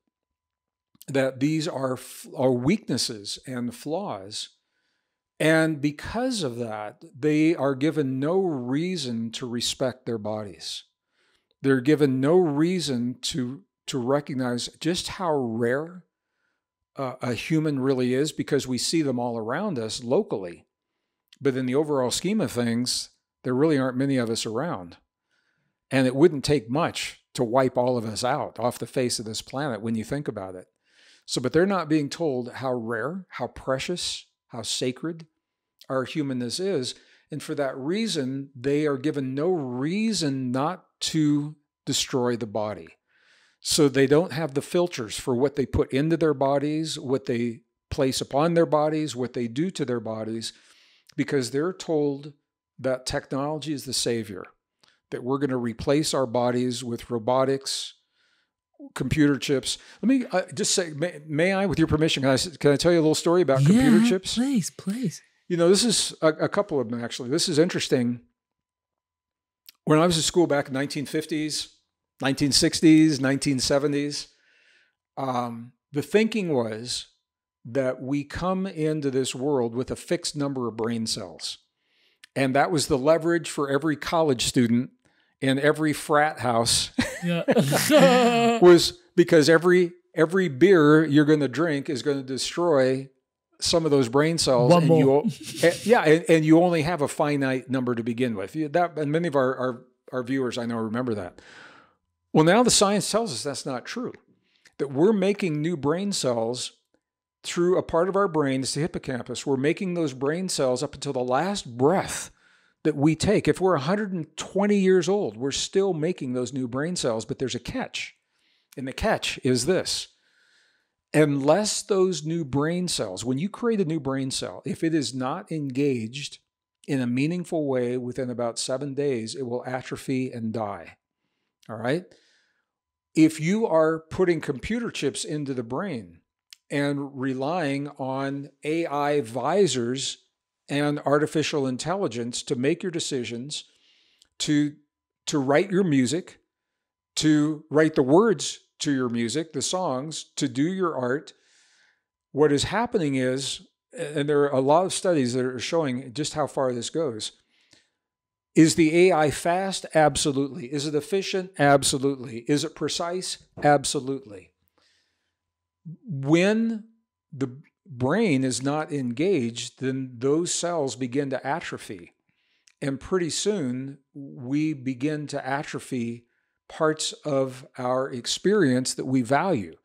that these are weaknesses and flaws. And because of that, they are given no reason to respect their bodies. They're given no reason to recognize just how rare a human really is, because we see them all around us locally. But in the overall scheme of things, there really aren't many of us around. And it wouldn't take much to wipe all of us out off the face of this planet when you think about it. So, but they're not being told how rare, how precious, how sacred our humanness is. And for that reason, they are given no reason not to destroy the body. So they don't have the filters for what they put into their bodies, what they place upon their bodies, what they do to their bodies, because they're told that technology is the savior, that we're going to replace our bodies with robotics, computer chips. Let me just say, may I, with your permission, can I tell you a little story about computer chips? Please. You know, this is a couple of them, actually. This is interesting. When I was in school back in 1950s, 1960s, 1970s, the thinking was that we come into this world with a fixed number of brain cells. And that was the leverage for every college student in every frat house. Was because every beer you're going to drink is going to destroy some of those brain cells. One more. And you only have a finite number to begin with. And many of our viewers, I know, remember that. Well, now the science tells us that's not true, that we're making new brain cells through a part of our brain, it's the hippocampus. We're making those brain cells up until the last breath that we take. If we're 120 years old, we're still making those new brain cells, but there's a catch. And the catch is this. Unless those new brain cells, when you create a new brain cell, if it is not engaged in a meaningful way within about 7 days, it will atrophy and die. All right? If you are putting computer chips into the brain and relying on AI visors and artificial intelligence to make your decisions, to write your music, to write the words to your music, the songs, to do your art, what is happening is, and there are a lot of studies that are showing just how far this goes, is the AI fast? Absolutely. Is it efficient? Absolutely. Is it precise? Absolutely. When the brain is not engaged, then those cells begin to atrophy. And pretty soon, we begin to atrophy parts of our experience that we value.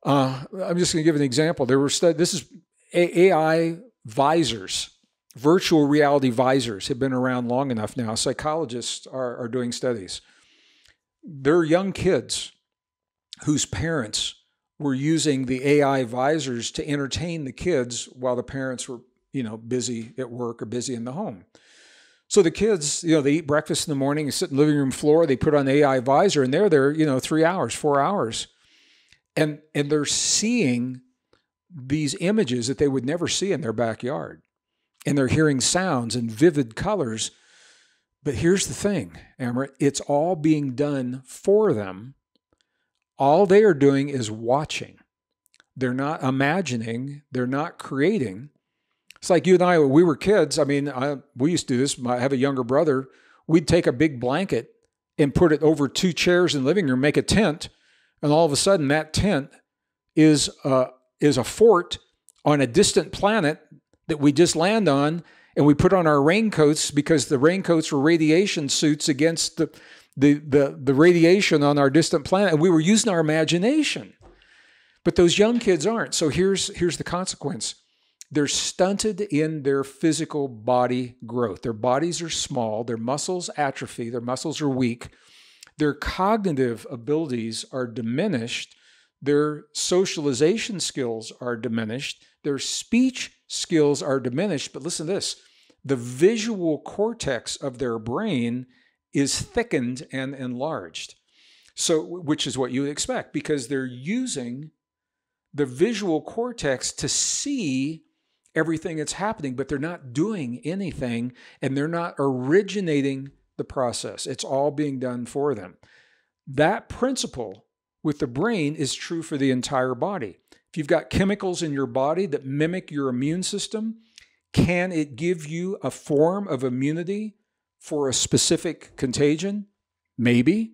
I'm just going to give an example. There were this is AI visors. Virtual reality visors have been around long enough now. Psychologists are doing studies. There are young kids whose parents were using the AI visors to entertain the kids while the parents were, busy at work or busy in the home. So the kids, they eat breakfast in the morning, sit in the living room floor, they put on AI visor, and they're there, 3 hours, 4 hours. And they're seeing these images that they would never see in their backyard. And they're hearing sounds and vivid colors. But here's the thing, Amrit, it's all being done for them. All they are doing is watching. They're not imagining. They're not creating. It's like you and I, when we were kids. I mean, we used to do this. I have a younger brother. We'd take a big blanket and put it over 2 chairs in the living room, make a tent, and all of a sudden that tent is a fort on a distant planet that we just land on, and we put on our raincoats because the raincoats were radiation suits against the radiation on our distant planet, and we were using our imagination. But those young kids aren't. So here's the consequence. They're stunted in their physical body growth. Their bodies are small. Their muscles atrophy. Their muscles are weak. Their cognitive abilities are diminished. Their socialization skills are diminished. Their speech skills are diminished. But listen to this. The visual cortex of their brain is thickened and enlarged. So, which is what you would expect, because they're using the visual cortex to see everything that's happening, but they're not doing anything, and they're not originating the process. It's all being done for them. That principle with the brain is true for the entire body. If you've got chemicals in your body that mimic your immune system, can it give you a form of immunity for a specific contagion? Maybe.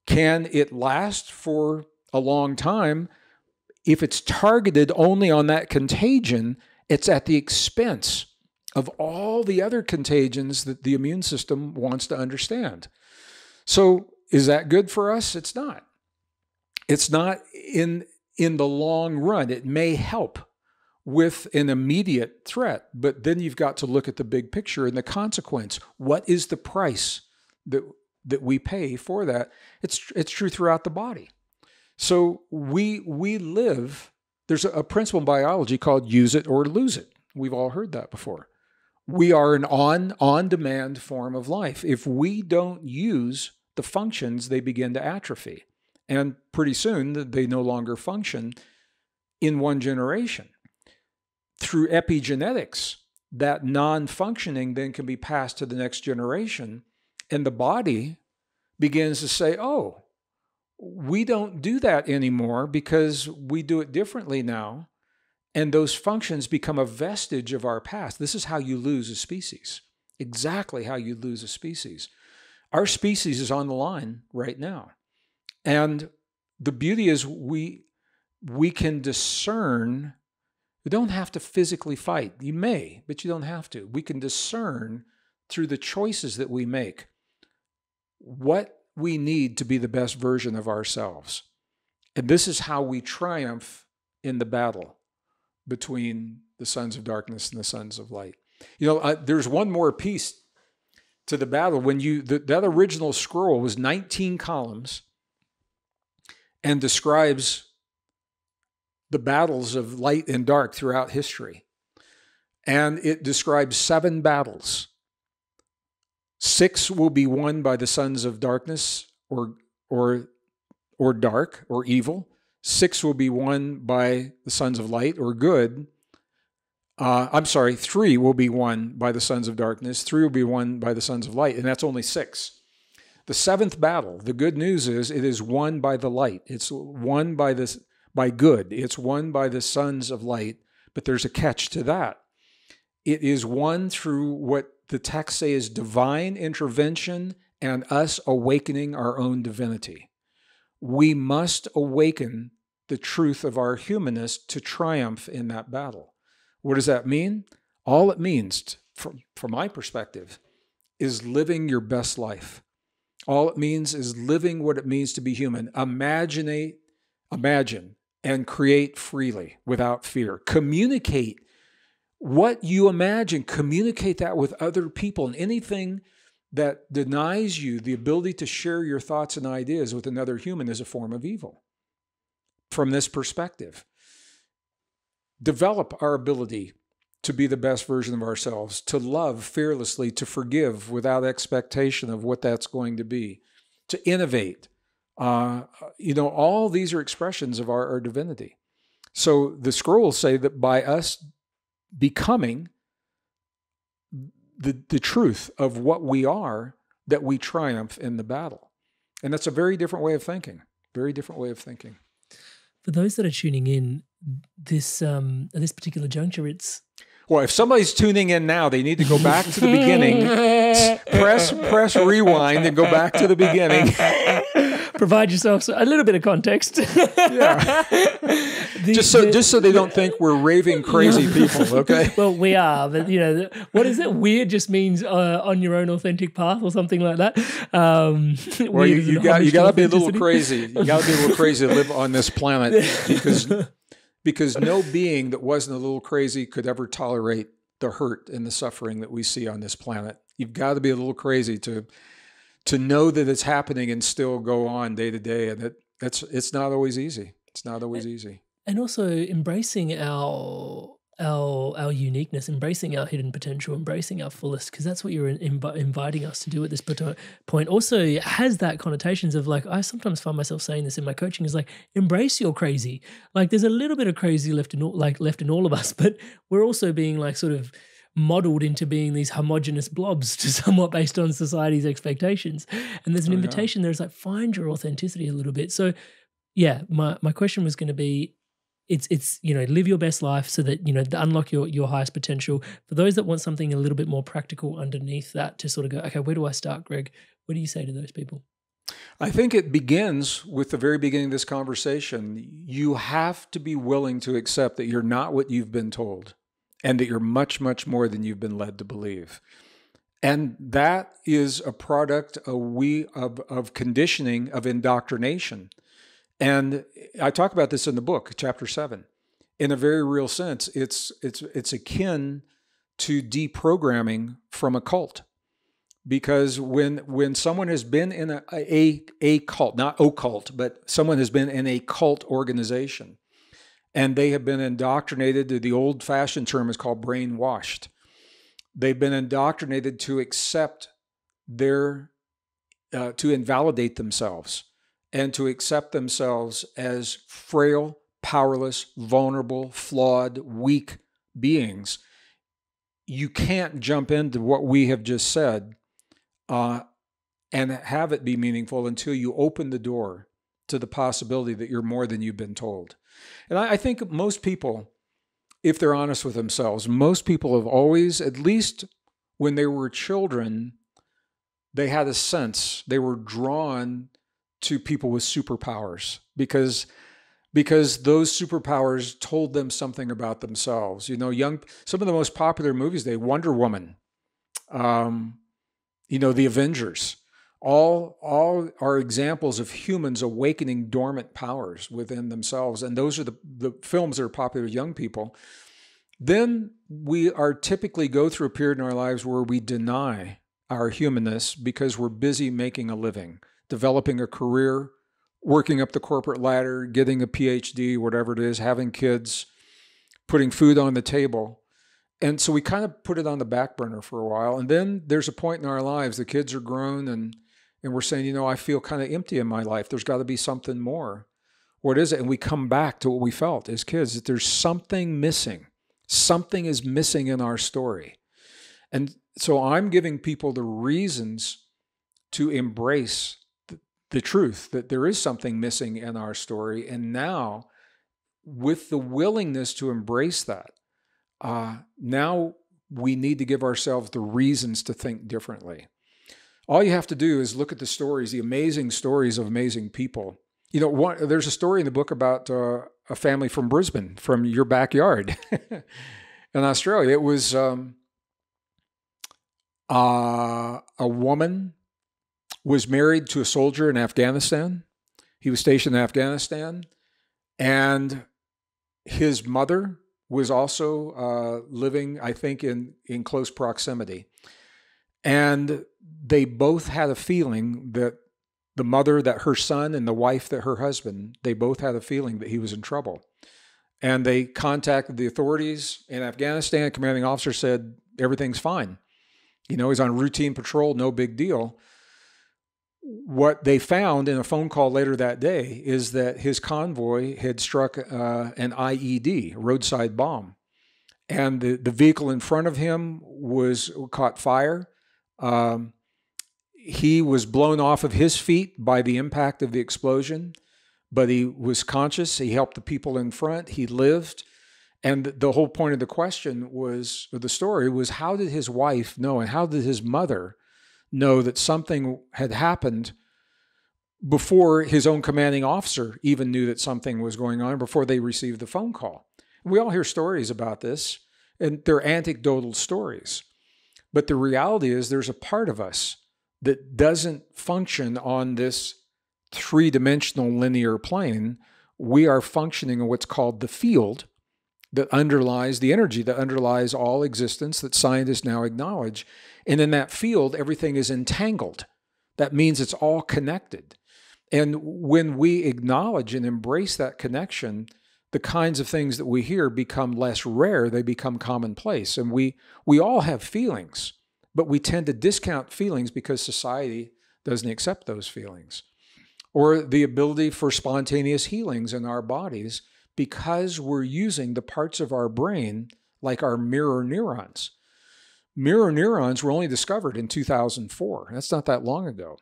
Can it last for a long time? If it's targeted only on that contagion, it's at the expense of all the other contagions that the immune system wants to understand. So is that good for us? It's not. It's not in the long run. It may help with an immediate threat, but then you've got to look at the big picture and the consequence. What is the price that we pay for that? It's true throughout the body. So we live. There's a principle in biology called use it or lose it. We've all heard that before. We are an on-demand form of life. If we don't use the functions, they begin to atrophy. And pretty soon, they no longer function in one generation. Through epigenetics, that non-functioning then can be passed to the next generation. And the body begins to say, oh, we don't do that anymore because we do it differently now. And those functions become a vestige of our past. This is how you lose a species. Exactly how you lose a species. Our species is on the line right now. And the beauty is we can discern. You don't have to physically fight. You may, but you don't have to. We can discern through the choices that we make what we need to be the best version of ourselves. And this is how we triumph in the battle between the sons of darkness and the sons of light. There's one more piece to the battle. When that original scroll was 19 columns and describes the battles of light and dark throughout history. And it describes 7 battles. 6 will be won by the sons of darkness or dark or evil. 6 will be won by the sons of light or good. 3 will be won by the sons of darkness. 3 will be won by the sons of light, and that's only 6. The 7th battle, the good news is it is won by the light. It's won by good. It's won by the sons of light, but there's a catch to that. It is won through what the texts say is divine intervention and us awakening our own divinity. We must awaken the truth of our humanness to triumph in that battle. What does that mean? All it means, from my perspective, is living your best life. All it means is living what it means to be human. Imagine and create freely without fear. Communicate what you imagine. Communicate that with other people. And anything that denies you the ability to share your thoughts and ideas with another human is a form of evil. From this perspective, develop our ability to be the best version of ourselves, to love fearlessly, to forgive without expectation of what that's going to be, to innovate. All these are expressions of our divinity. So the scrolls say that by us becoming the truth of what we are, that we triumph in the battle. And that's a very different way of thinking, very different way of thinking. For those that are tuning in, this at this particular juncture, it's... Well, if somebody's tuning in now, they need to go back to the beginning, press rewind and go back to the beginning. Provide yourself a little bit of context. Yeah. Just so they don't think we're raving crazy people, okay? Well, we are, but what is it? Weird just means on your own authentic path or something like that. Well, you got to be a little crazy. You got to be a little crazy to live on this planet because no being that wasn't a little crazy could ever tolerate the hurt and the suffering that we see on this planet. You've got to be a little crazy to know that it's happening and still go on day to day. And it's not always easy. It's not always easy. And also embracing our uniqueness, embracing our hidden potential, embracing our fullest, because that's what you're inviting us to do at this point. Also has that connotations of like, I sometimes find myself saying this in my coaching, is like, embrace your crazy. Like there's a little bit of crazy left in all of us, but we're also being like sort of modeled into being these homogenous blobs to somewhat based on society's expectations. And there's an invitation there. It's like, find your authenticity a little bit. So yeah, my question was going to be, it's live your best life so that, unlock your highest potential. For those that want something a little bit more practical underneath that to sort of go, okay, where do I start, Greg? What do you say to those people? I think it begins with the very beginning of this conversation. You have to be willing to accept that you're not what you've been told and that you're much, much more than you've been led to believe. And that is a product of conditioning, of indoctrination. And I talk about this in the book, chapter 7. In a very real sense, it's akin to deprogramming from a cult. Because when someone has been in a cult, not occult, but someone has been in a cult organization, and they have been indoctrinated, the old-fashioned term is called brainwashed. They've been indoctrinated to accept to invalidate themselves and to accept themselves as frail, powerless, vulnerable, flawed, weak beings. You can't jump into what we have just said and have it be meaningful until you open the door to the possibility that you're more than you've been told. And I think most people, if they're honest with themselves, most people have always, at least when they were children, they had a sense, they were drawn to people with superpowers because those superpowers told them something about themselves. Some of the most popular movies today, Wonder Woman, the Avengers, all are examples of humans awakening dormant powers within themselves. And those are the films that are popular with young people. Then we are typically go through a period in our lives where we deny our humanness because we're busy making a living, developing a career, working up the corporate ladder, getting a PhD, whatever it is, having kids, putting food on the table. And so we kind of put it on the back burner for a while. And then there's a point in our lives, the kids are grown and we're saying, I feel kind of empty in my life. There's got to be something more. What is it? And we come back to what we felt as kids, that there's something missing. Something is missing in our story. And so I'm giving people the reasons to embrace the truth that there is something missing in our story. And now, with the willingness to embrace that, now we need to give ourselves the reasons to think differently. All you have to do is look at the stories, the amazing stories of amazing people. There's a story in the book about a family from Brisbane, from your backyard in Australia. It was a woman was married to a soldier in Afghanistan. He was stationed in Afghanistan, and his mother was also living, I think, in close proximity. And they both had a feeling that the mother, that her son, and the wife, that her husband, they both had a feeling that he was in trouble. And they contacted the authorities in Afghanistan. The commanding officer said, everything's fine. He's on routine patrol, no big deal. What they found in a phone call later that day is that his convoy had struck an IED, a roadside bomb. And the vehicle in front of him caught fire. He was blown off of his feet by the impact of the explosion, but he was conscious. He helped the people in front. He lived. And the whole point of the question was, or the story was, how did his wife know, and how did his mother know that something had happened before his own commanding officer even knew that something was going on, before they received the phone call? We all hear stories about this, and they're anecdotal stories. But the reality is there's a part of us that doesn't function on this three-dimensional linear plane. We are functioning in what's called the field that underlies the energy that underlies all existence that scientists now acknowledge. And in that field, everything is entangled. That means it's all connected. And when we acknowledge and embrace that connection, the kinds of things that we hear become less rare, they become commonplace. And we all have feelings, but we tend to discount feelings because society doesn't accept those feelings. Or the ability for spontaneous healings in our bodies, because we're using the parts of our brain like our mirror neurons. Mirror neurons were only discovered in 2004. That's not that long ago.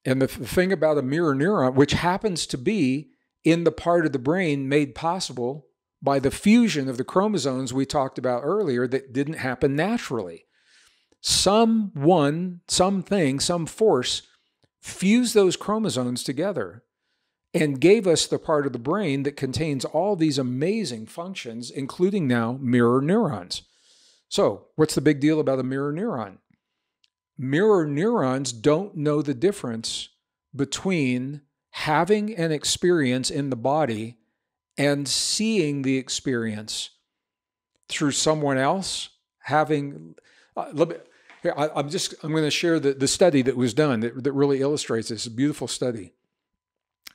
And the thing about a mirror neuron, which happens to be in the part of the brain made possible by the fusion of the chromosomes we talked about earlier that didn't happen naturally. Something, some force fused those chromosomes together and gave us the part of the brain that contains all these amazing functions, including now mirror neurons. So, what's the big deal about a mirror neuron? Mirror neurons don't know the difference between having an experience in the body and seeing the experience through someone else having. I'm going to share the study that was done that really illustrates this. It's a beautiful study.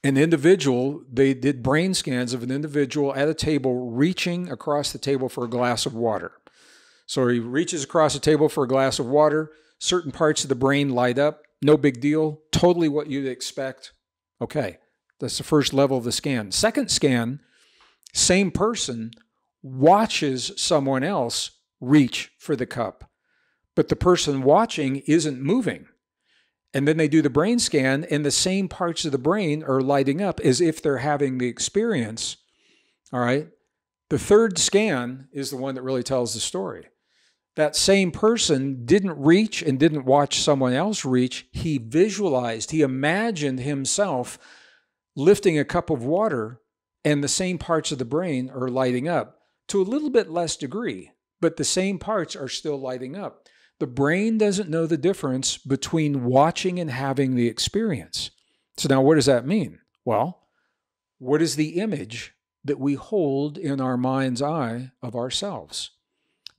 They did brain scans of an individual at a table reaching across the table for a glass of water. So he reaches across the table for a glass of water. Certain parts of the brain light up. No big deal. Totally what you'd expect. Okay, that's the first level of the scan. Second scan, same person watches someone else reach for the cup, but the person watching isn't moving. And then they do the brain scan, and the same parts of the brain are lighting up as if they're having the experience. All right. The third scan is the one that really tells the story. That same person didn't reach and didn't watch someone else reach. He visualized, he imagined himself lifting a cup of water, and the same parts of the brain are lighting up to a little bit less degree, but the same parts are still lighting up. The brain doesn't know the difference between watching and having the experience. So now what does that mean? Well, what is the image that we hold in our mind's eye of ourselves?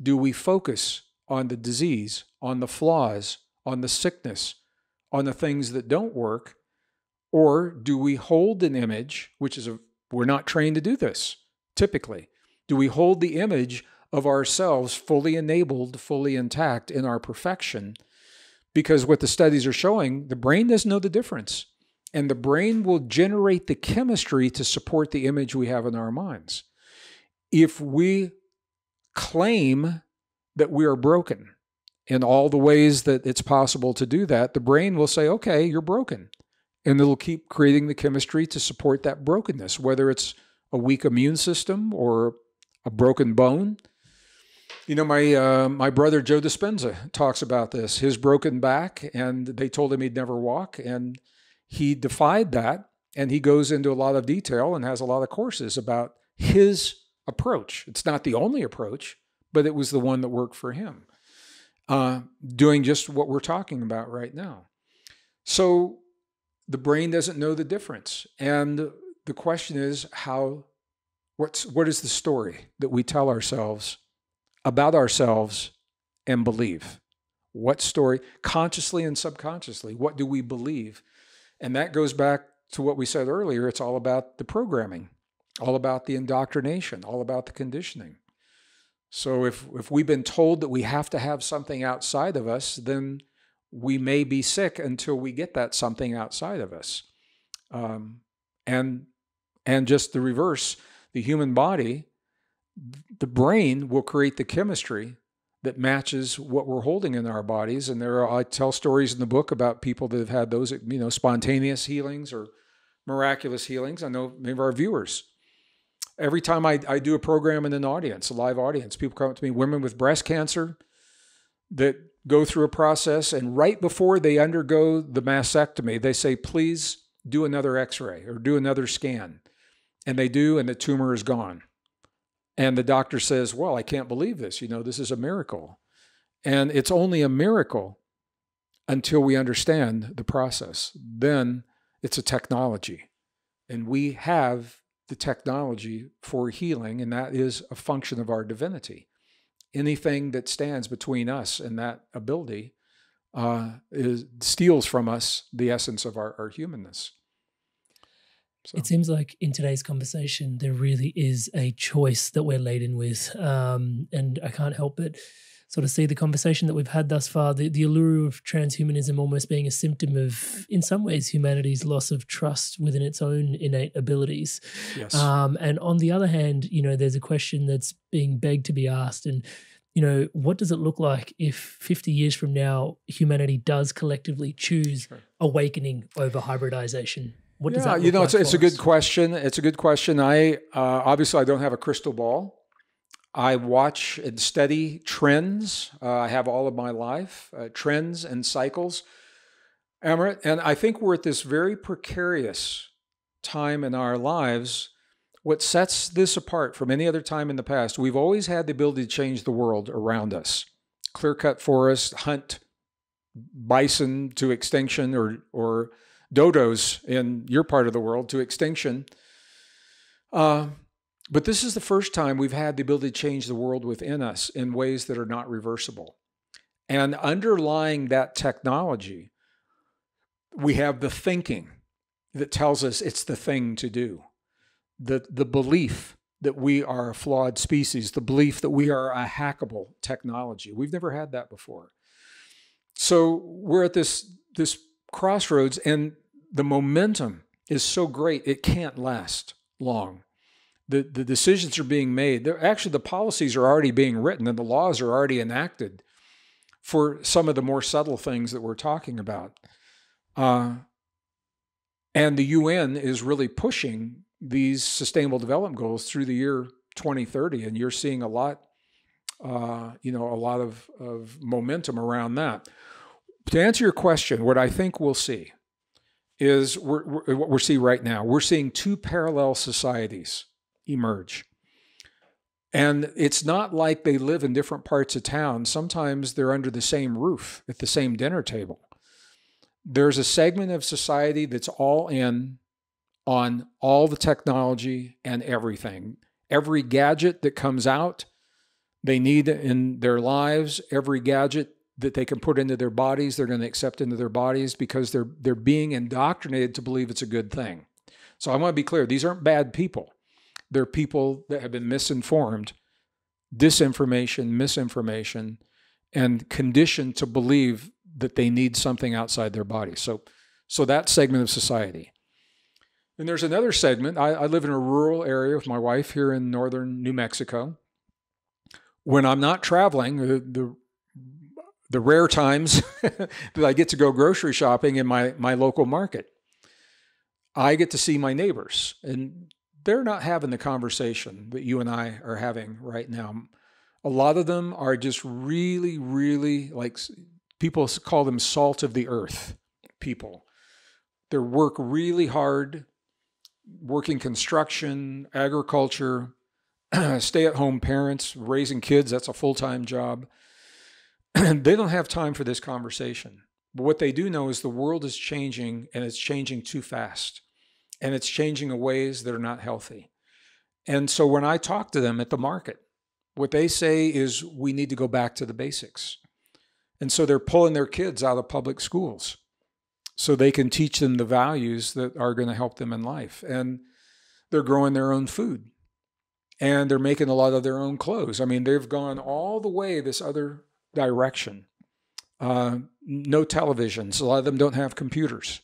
Do we focus on the disease, on the flaws, on the sickness, on the things that don't work? Or do we hold an image, we're not trained to do this, typically. Do we hold the image of ourselves fully enabled, fully intact in our perfection? Because what the studies are showing, the brain doesn't know the difference. And the brain will generate the chemistry to support the image we have in our minds. If we claim that we are broken in all the ways that it's possible to do that, the brain will say, okay, you're broken. And it'll keep creating the chemistry to support that brokenness, whether it's a weak immune system or a broken bone. You know, my brother Joe Dispenza talks about this, his broken back, and they told him he'd never walk, and he defied that, and he goes into a lot of detail and has a lot of courses about his approach. It's not the only approach, but it was the one that worked for him, doing just what we're talking about right now. So the brain doesn't know the difference. And the question is what is the story that we tell ourselves about ourselves and believe? What story, consciously and subconsciously, what do we believe? And that goes back to what we said earlier. It's all about the programming. all about the indoctrination, all about the conditioning. So if we've been told that we have to have something outside of us, then we may be sick until we get that something outside of us. And just the reverse, the human body, the brain will create the chemistry that matches what we're holding in our bodies. And I tell stories in the book about people that have had those, spontaneous healings or miraculous healings. I know many of our viewers. Every time I do a program in an audience, a live audience, people come up to me, women with breast cancer that go through a process, and right before they undergo the mastectomy, they say, please do another x-ray or do another scan. And they do, and the tumor is gone. And the doctor says, well, I can't believe this. This is a miracle. And it's only a miracle until we understand the process. Then it's a technology. And we have the technology for healing, and that is a function of our divinity. Anything that stands between us and that ability steals from us the essence of our humanness. So. It seems like in today's conversation, there really is a choice that we're laden with. And I can't help but sort of see the conversation that we've had thus far, the allure of transhumanism almost being a symptom of, in some ways, humanity's loss of trust within its own innate abilities. Yes. And on the other hand, there's a question that's being begged to be asked. And, what does it look like if 50 years from now, humanity does collectively choose awakening over hybridization? What does that look like it's a good question. It's a good question. Obviously I don't have a crystal ball. I watch and study trends. I have all of my life, trends and cycles. Amrit, and I think we're at this very precarious time in our lives. What sets this apart from any other time in the past, we've always had the ability to change the world around us. Clear-cut forest, hunt bison to extinction, or dodos in your part of the world to extinction. But this is the first time we've had the ability to change the world within us in ways that are not reversible. And underlying that technology, we have the thinking that tells us it's the thing to do. The belief that we are a flawed species, the belief that we are a hackable technology. We've never had that before. So we're at this crossroads, and the momentum is so great, it can't last long. The decisions are being made. Actually, the policies are already being written and the laws are already enacted for some of the more subtle things that we're talking about. And the UN is really pushing these sustainable development goals through the year 2030. And you're seeing a lot of momentum around that. To answer your question, what I think we'll see is what we're seeing right now. We're seeing two parallel societies emerge. And it's not like they live in different parts of town. Sometimes they're under the same roof at the same dinner table. There's a segment of society that's all in on all the technology and everything. Every gadget that comes out, they need in their lives. Every gadget that they can put into their bodies, they're going to accept into their bodies because they're being indoctrinated to believe it's a good thing. So I want to be clear, these aren't bad people. They're people that have been misinformed, disinformation, misinformation, and conditioned to believe that they need something outside their body. So that segment of society. And there's another segment. I live in a rural area with my wife here in northern New Mexico. When I'm not traveling, the rare times that I get to go grocery shopping in my local market, I get to see my neighbors, and they're not having the conversation that you and I are having right now. A lot of them are just really, really, like, people call them salt of the earth people. They work really hard, working construction, agriculture, stay-at-home parents, raising kids, that's a full-time job. They don't have time for this conversation. But what they do know is the world is changing, and it's changing too fast. And it's changing in ways that are not healthy. And so when I talk to them at the market, what they say is we need to go back to the basics. And so they're pulling their kids out of public schools so they can teach them the values that are going to help them in life. And they're growing their own food, and they're making a lot of their own clothes. I mean, they've gone all the way this other direction. No televisions. A lot of them don't have computers.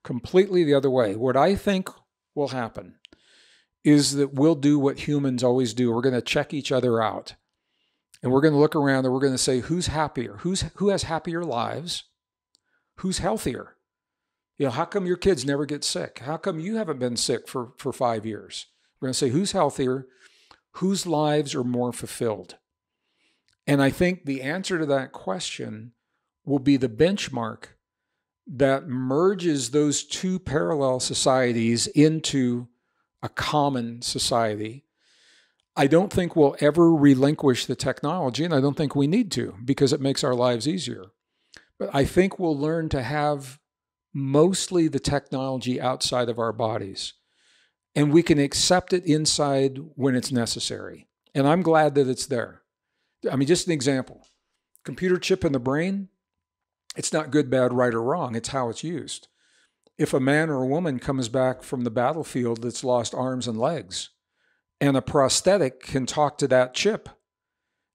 Completely the other way. What I think will happen is that we'll do what humans always do. We're going to check each other out. And we're going to look around and we're going to say, who's happier? Who has happier lives? Who's healthier? You know, how come your kids never get sick? How come you haven't been sick for 5 years? We're going to say, who's healthier? Whose lives are more fulfilled? And I think the answer to that question will be the benchmark that merges those two parallel societies into a common society. I don't think we'll ever relinquish the technology, and I don't think we need to, because it makes our lives easier. But I think we'll learn to have mostly the technology outside of our bodies, and we can accept it inside when it's necessary. And I'm glad that it's there. I mean, just an example. Computer chip in the brain, it's not good, bad, right, or wrong. It's how it's used. If a man or a woman comes back from the battlefield that's lost arms and legs, and a prosthetic can talk to that chip,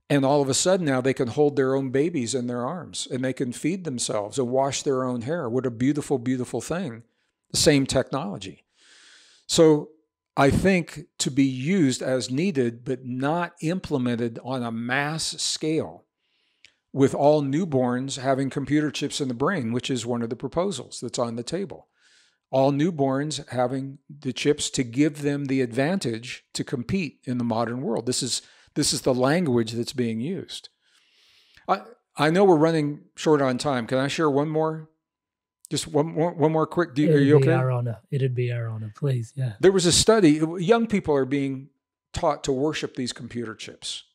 and all of a sudden now they can hold their own babies in their arms, and they can feed themselves and wash their own hair. What a beautiful, beautiful thing. The same technology. So I think to be used as needed, but not implemented on a mass scale, with all newborns having computer chips in the brain, which is one of the proposals that's on the table. All newborns having the chips to give them the advantage to compete in the modern world. This is the language that's being used. I know we're running short on time. Can I share one more? Just one more quick. Are you okay? It'd be our honor, please. Yeah. There was a study. Young people are being taught to worship these computer chips.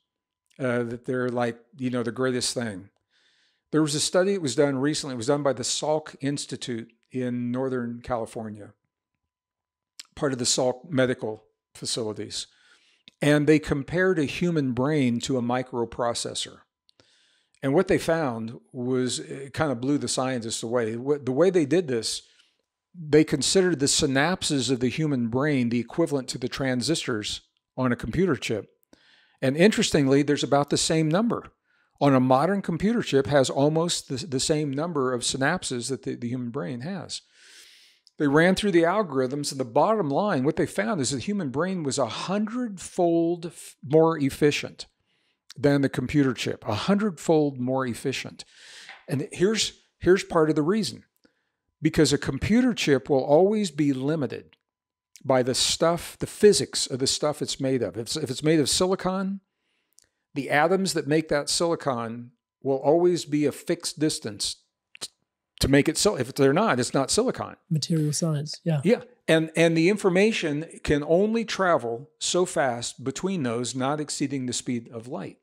That they're like, the greatest thing. There was a study that was done recently. It was done by the Salk Institute in Northern California, part of the Salk medical facilities. And they compared a human brain to a microprocessor. And what they found was, it kind of blew the scientists away. The way they did this, they considered the synapses of the human brain the equivalent to the transistors on a computer chip. And interestingly, there's about the same number. On a modern computer chip has almost the same number of synapses that the human brain has. They ran through the algorithms, and the bottom line, what they found is the human brain was 100-fold more efficient than the computer chip, 100-fold more efficient. And here's part of the reason. Because a computer chip will always be limited by the stuff, the physics of the stuff it's made of. If it's made of silicon, the atoms that make that silicon will always be a fixed distance to make it so. If they're not, it's not silicon. Material science, yeah. Yeah, and the information can only travel so fast between those, not exceeding the speed of light.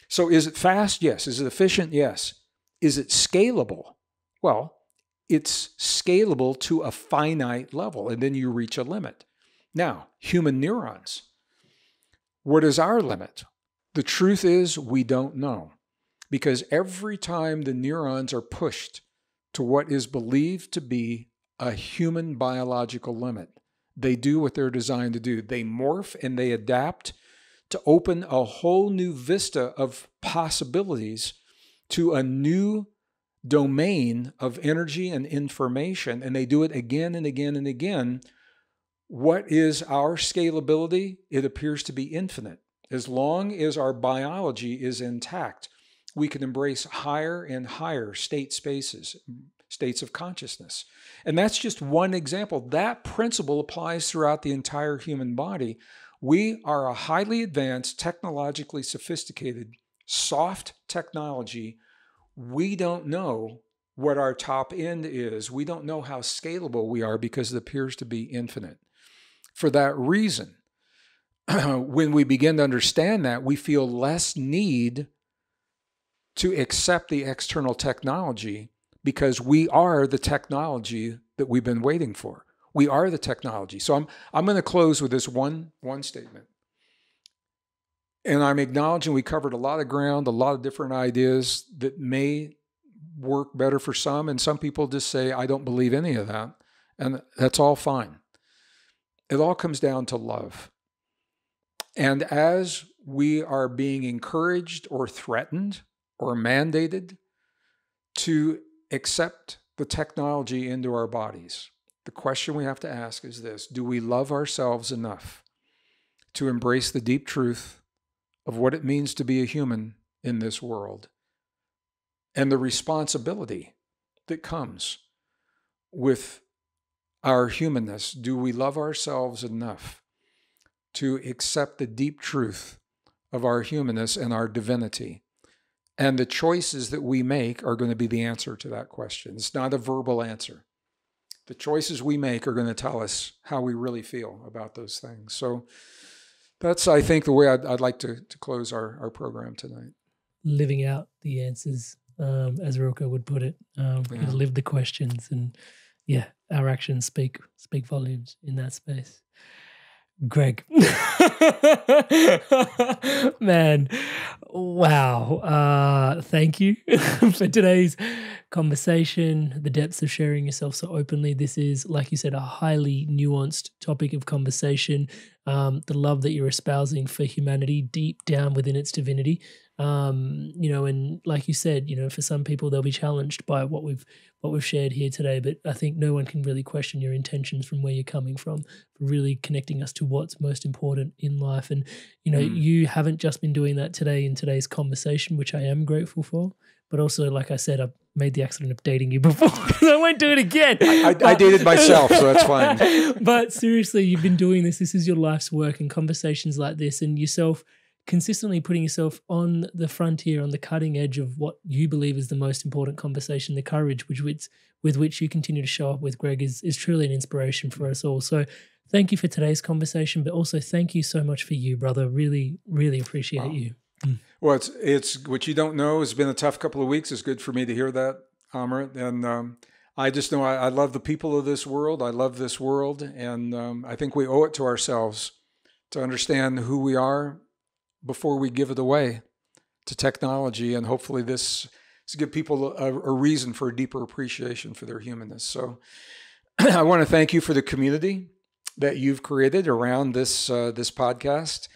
So is it fast? Yes. Is it efficient? Yes. Is it scalable? Well, it's scalable to a finite level, and then you reach a limit. Now, human neurons. What is our limit? The truth is we don't know, because every time the neurons are pushed to what is believed to be a human biological limit, they do what they're designed to do. They morph and they adapt to open a whole new vista of possibilities to a new domain of energy and information, and they do it again and again and again. What is our scalability? It appears to be infinite. As long as our biology is intact, we can embrace higher and higher states of consciousness. And that's just one example. That principle applies throughout the entire human body. We are a highly advanced, technologically sophisticated, soft technology. We don't know what our top end is. We don't know how scalable we are because it appears to be infinite. For that reason, when we begin to understand that, we feel less need to accept the external technology because we are the technology that we've been waiting for. We are the technology. So I'm going to close with this one statement. And I'm acknowledging we covered a lot of ground, a lot of different ideas that may work better for some, and some people just say, I don't believe any of that, and that's all fine. It all comes down to love. And as we are being encouraged or threatened or mandated to accept the technology into our bodies, the question we have to ask is this: do we love ourselves enough to embrace the deep truth of what it means to be a human in this world and the responsibility that comes with our humanness? Do we love ourselves enough to accept the deep truth of our humanness and our divinity? And the choices that we make are going to be the answer to that question. It's not a verbal answer. The choices we make are going to tell us how we really feel about those things. So that's, I think, the way I'd like to close our program tonight. Living out the answers, as Rilke would put it. We live the questions, and our actions speak volumes in that space. Gregg. Man, wow. Thank you for today's conversation, the depths of sharing yourself so openly. This is, like you said, a highly nuanced topic of conversation. The love that you're espousing for humanity deep down within its divinity. And like you said, for some people they'll be challenged by what we've shared here today, but I think no one can really question your intentions from where you're coming from, for really connecting us to what's most important in life. And you haven't just been doing that today in today's conversation, which I am grateful for, but also, like I said, I've made the accident of dating you before. I won't do it again. I dated myself, so that's fine. But seriously, you've been doing this. This is your life's work, and conversations like this, and yourself consistently putting yourself on the frontier, on the cutting edge of what you believe is the most important conversation, the courage with which you continue to show up with, Gregg, is truly an inspiration for us all. So thank you for today's conversation, but also thank you so much for you, brother. Really, really appreciate you. Well, it's what you don't know. It's been a tough couple of weeks. It's good for me to hear that, Amrit. And I just know I love the people of this world. I love this world. And I think we owe it to ourselves to understand who we are before we give it away to technology. And hopefully this to give people a reason for a deeper appreciation for their humanness. So I want to thank you for the community that you've created around this podcast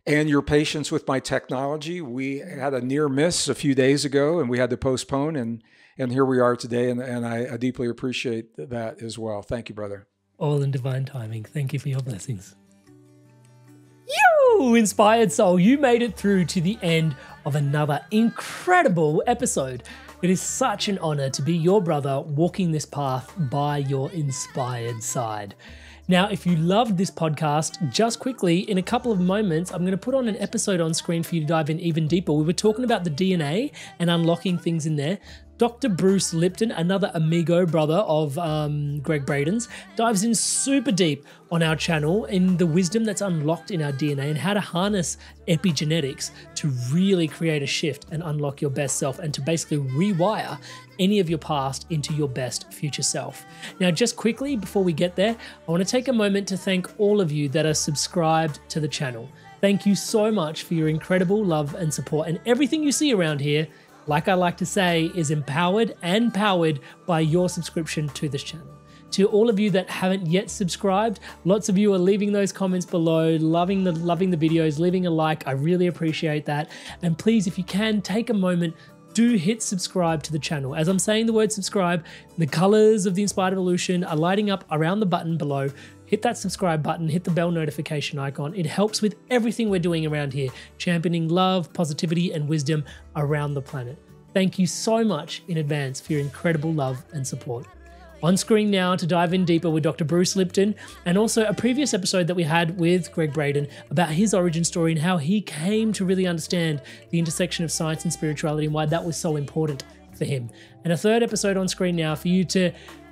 and your patience with my technology. We had a near miss a few days ago and we had to postpone, and here we are today. And I deeply appreciate that as well. Thank you, brother. All in divine timing. Thank you for your blessings. You inspired soul, you made it through to the end of another incredible episode. It is such an honor to be your brother walking this path by your inspired side. Now, if you loved this podcast, just quickly, in a couple of moments, I'm going to put on an episode on screen for you to dive in even deeper. We were talking about the DNA and unlocking things in there. Dr. Bruce Lipton, another amigo brother of Gregg Braden's, dives in super deep on our channel in the wisdom that's unlocked in our DNA and how to harness epigenetics to really create a shift and unlock your best self, and to basically rewire any of your past into your best future self. Now, just quickly before we get there, I want to take a moment to thank all of you that are subscribed to the channel. Thank you so much for your incredible love and support, and everything you see around here, like I like to say, is empowered and powered by your subscription to this channel. To all of you that haven't yet subscribed, lots of you are leaving those comments below, loving the videos, leaving a like. I really appreciate that. And please, if you can, take a moment, do hit subscribe to the channel. As I'm saying the word subscribe, the colors of the Inspired Evolution are lighting up around the button below. Hit that subscribe button, hit the bell notification icon. It helps with everything we're doing around here, championing love, positivity, and wisdom around the planet. Thank you so much in advance for your incredible love and support. On screen now to dive in deeper with Dr. Bruce Lipton, and also a previous episode that we had with Gregg Braden about his origin story and how he came to really understand the intersection of science and spirituality and why that was so important for him. And a third episode on screen now for you to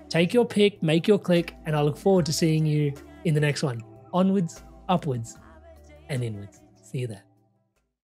take your pick, make your click, and I look forward to seeing you in the next one. Onwards, upwards, and inwards. See you there.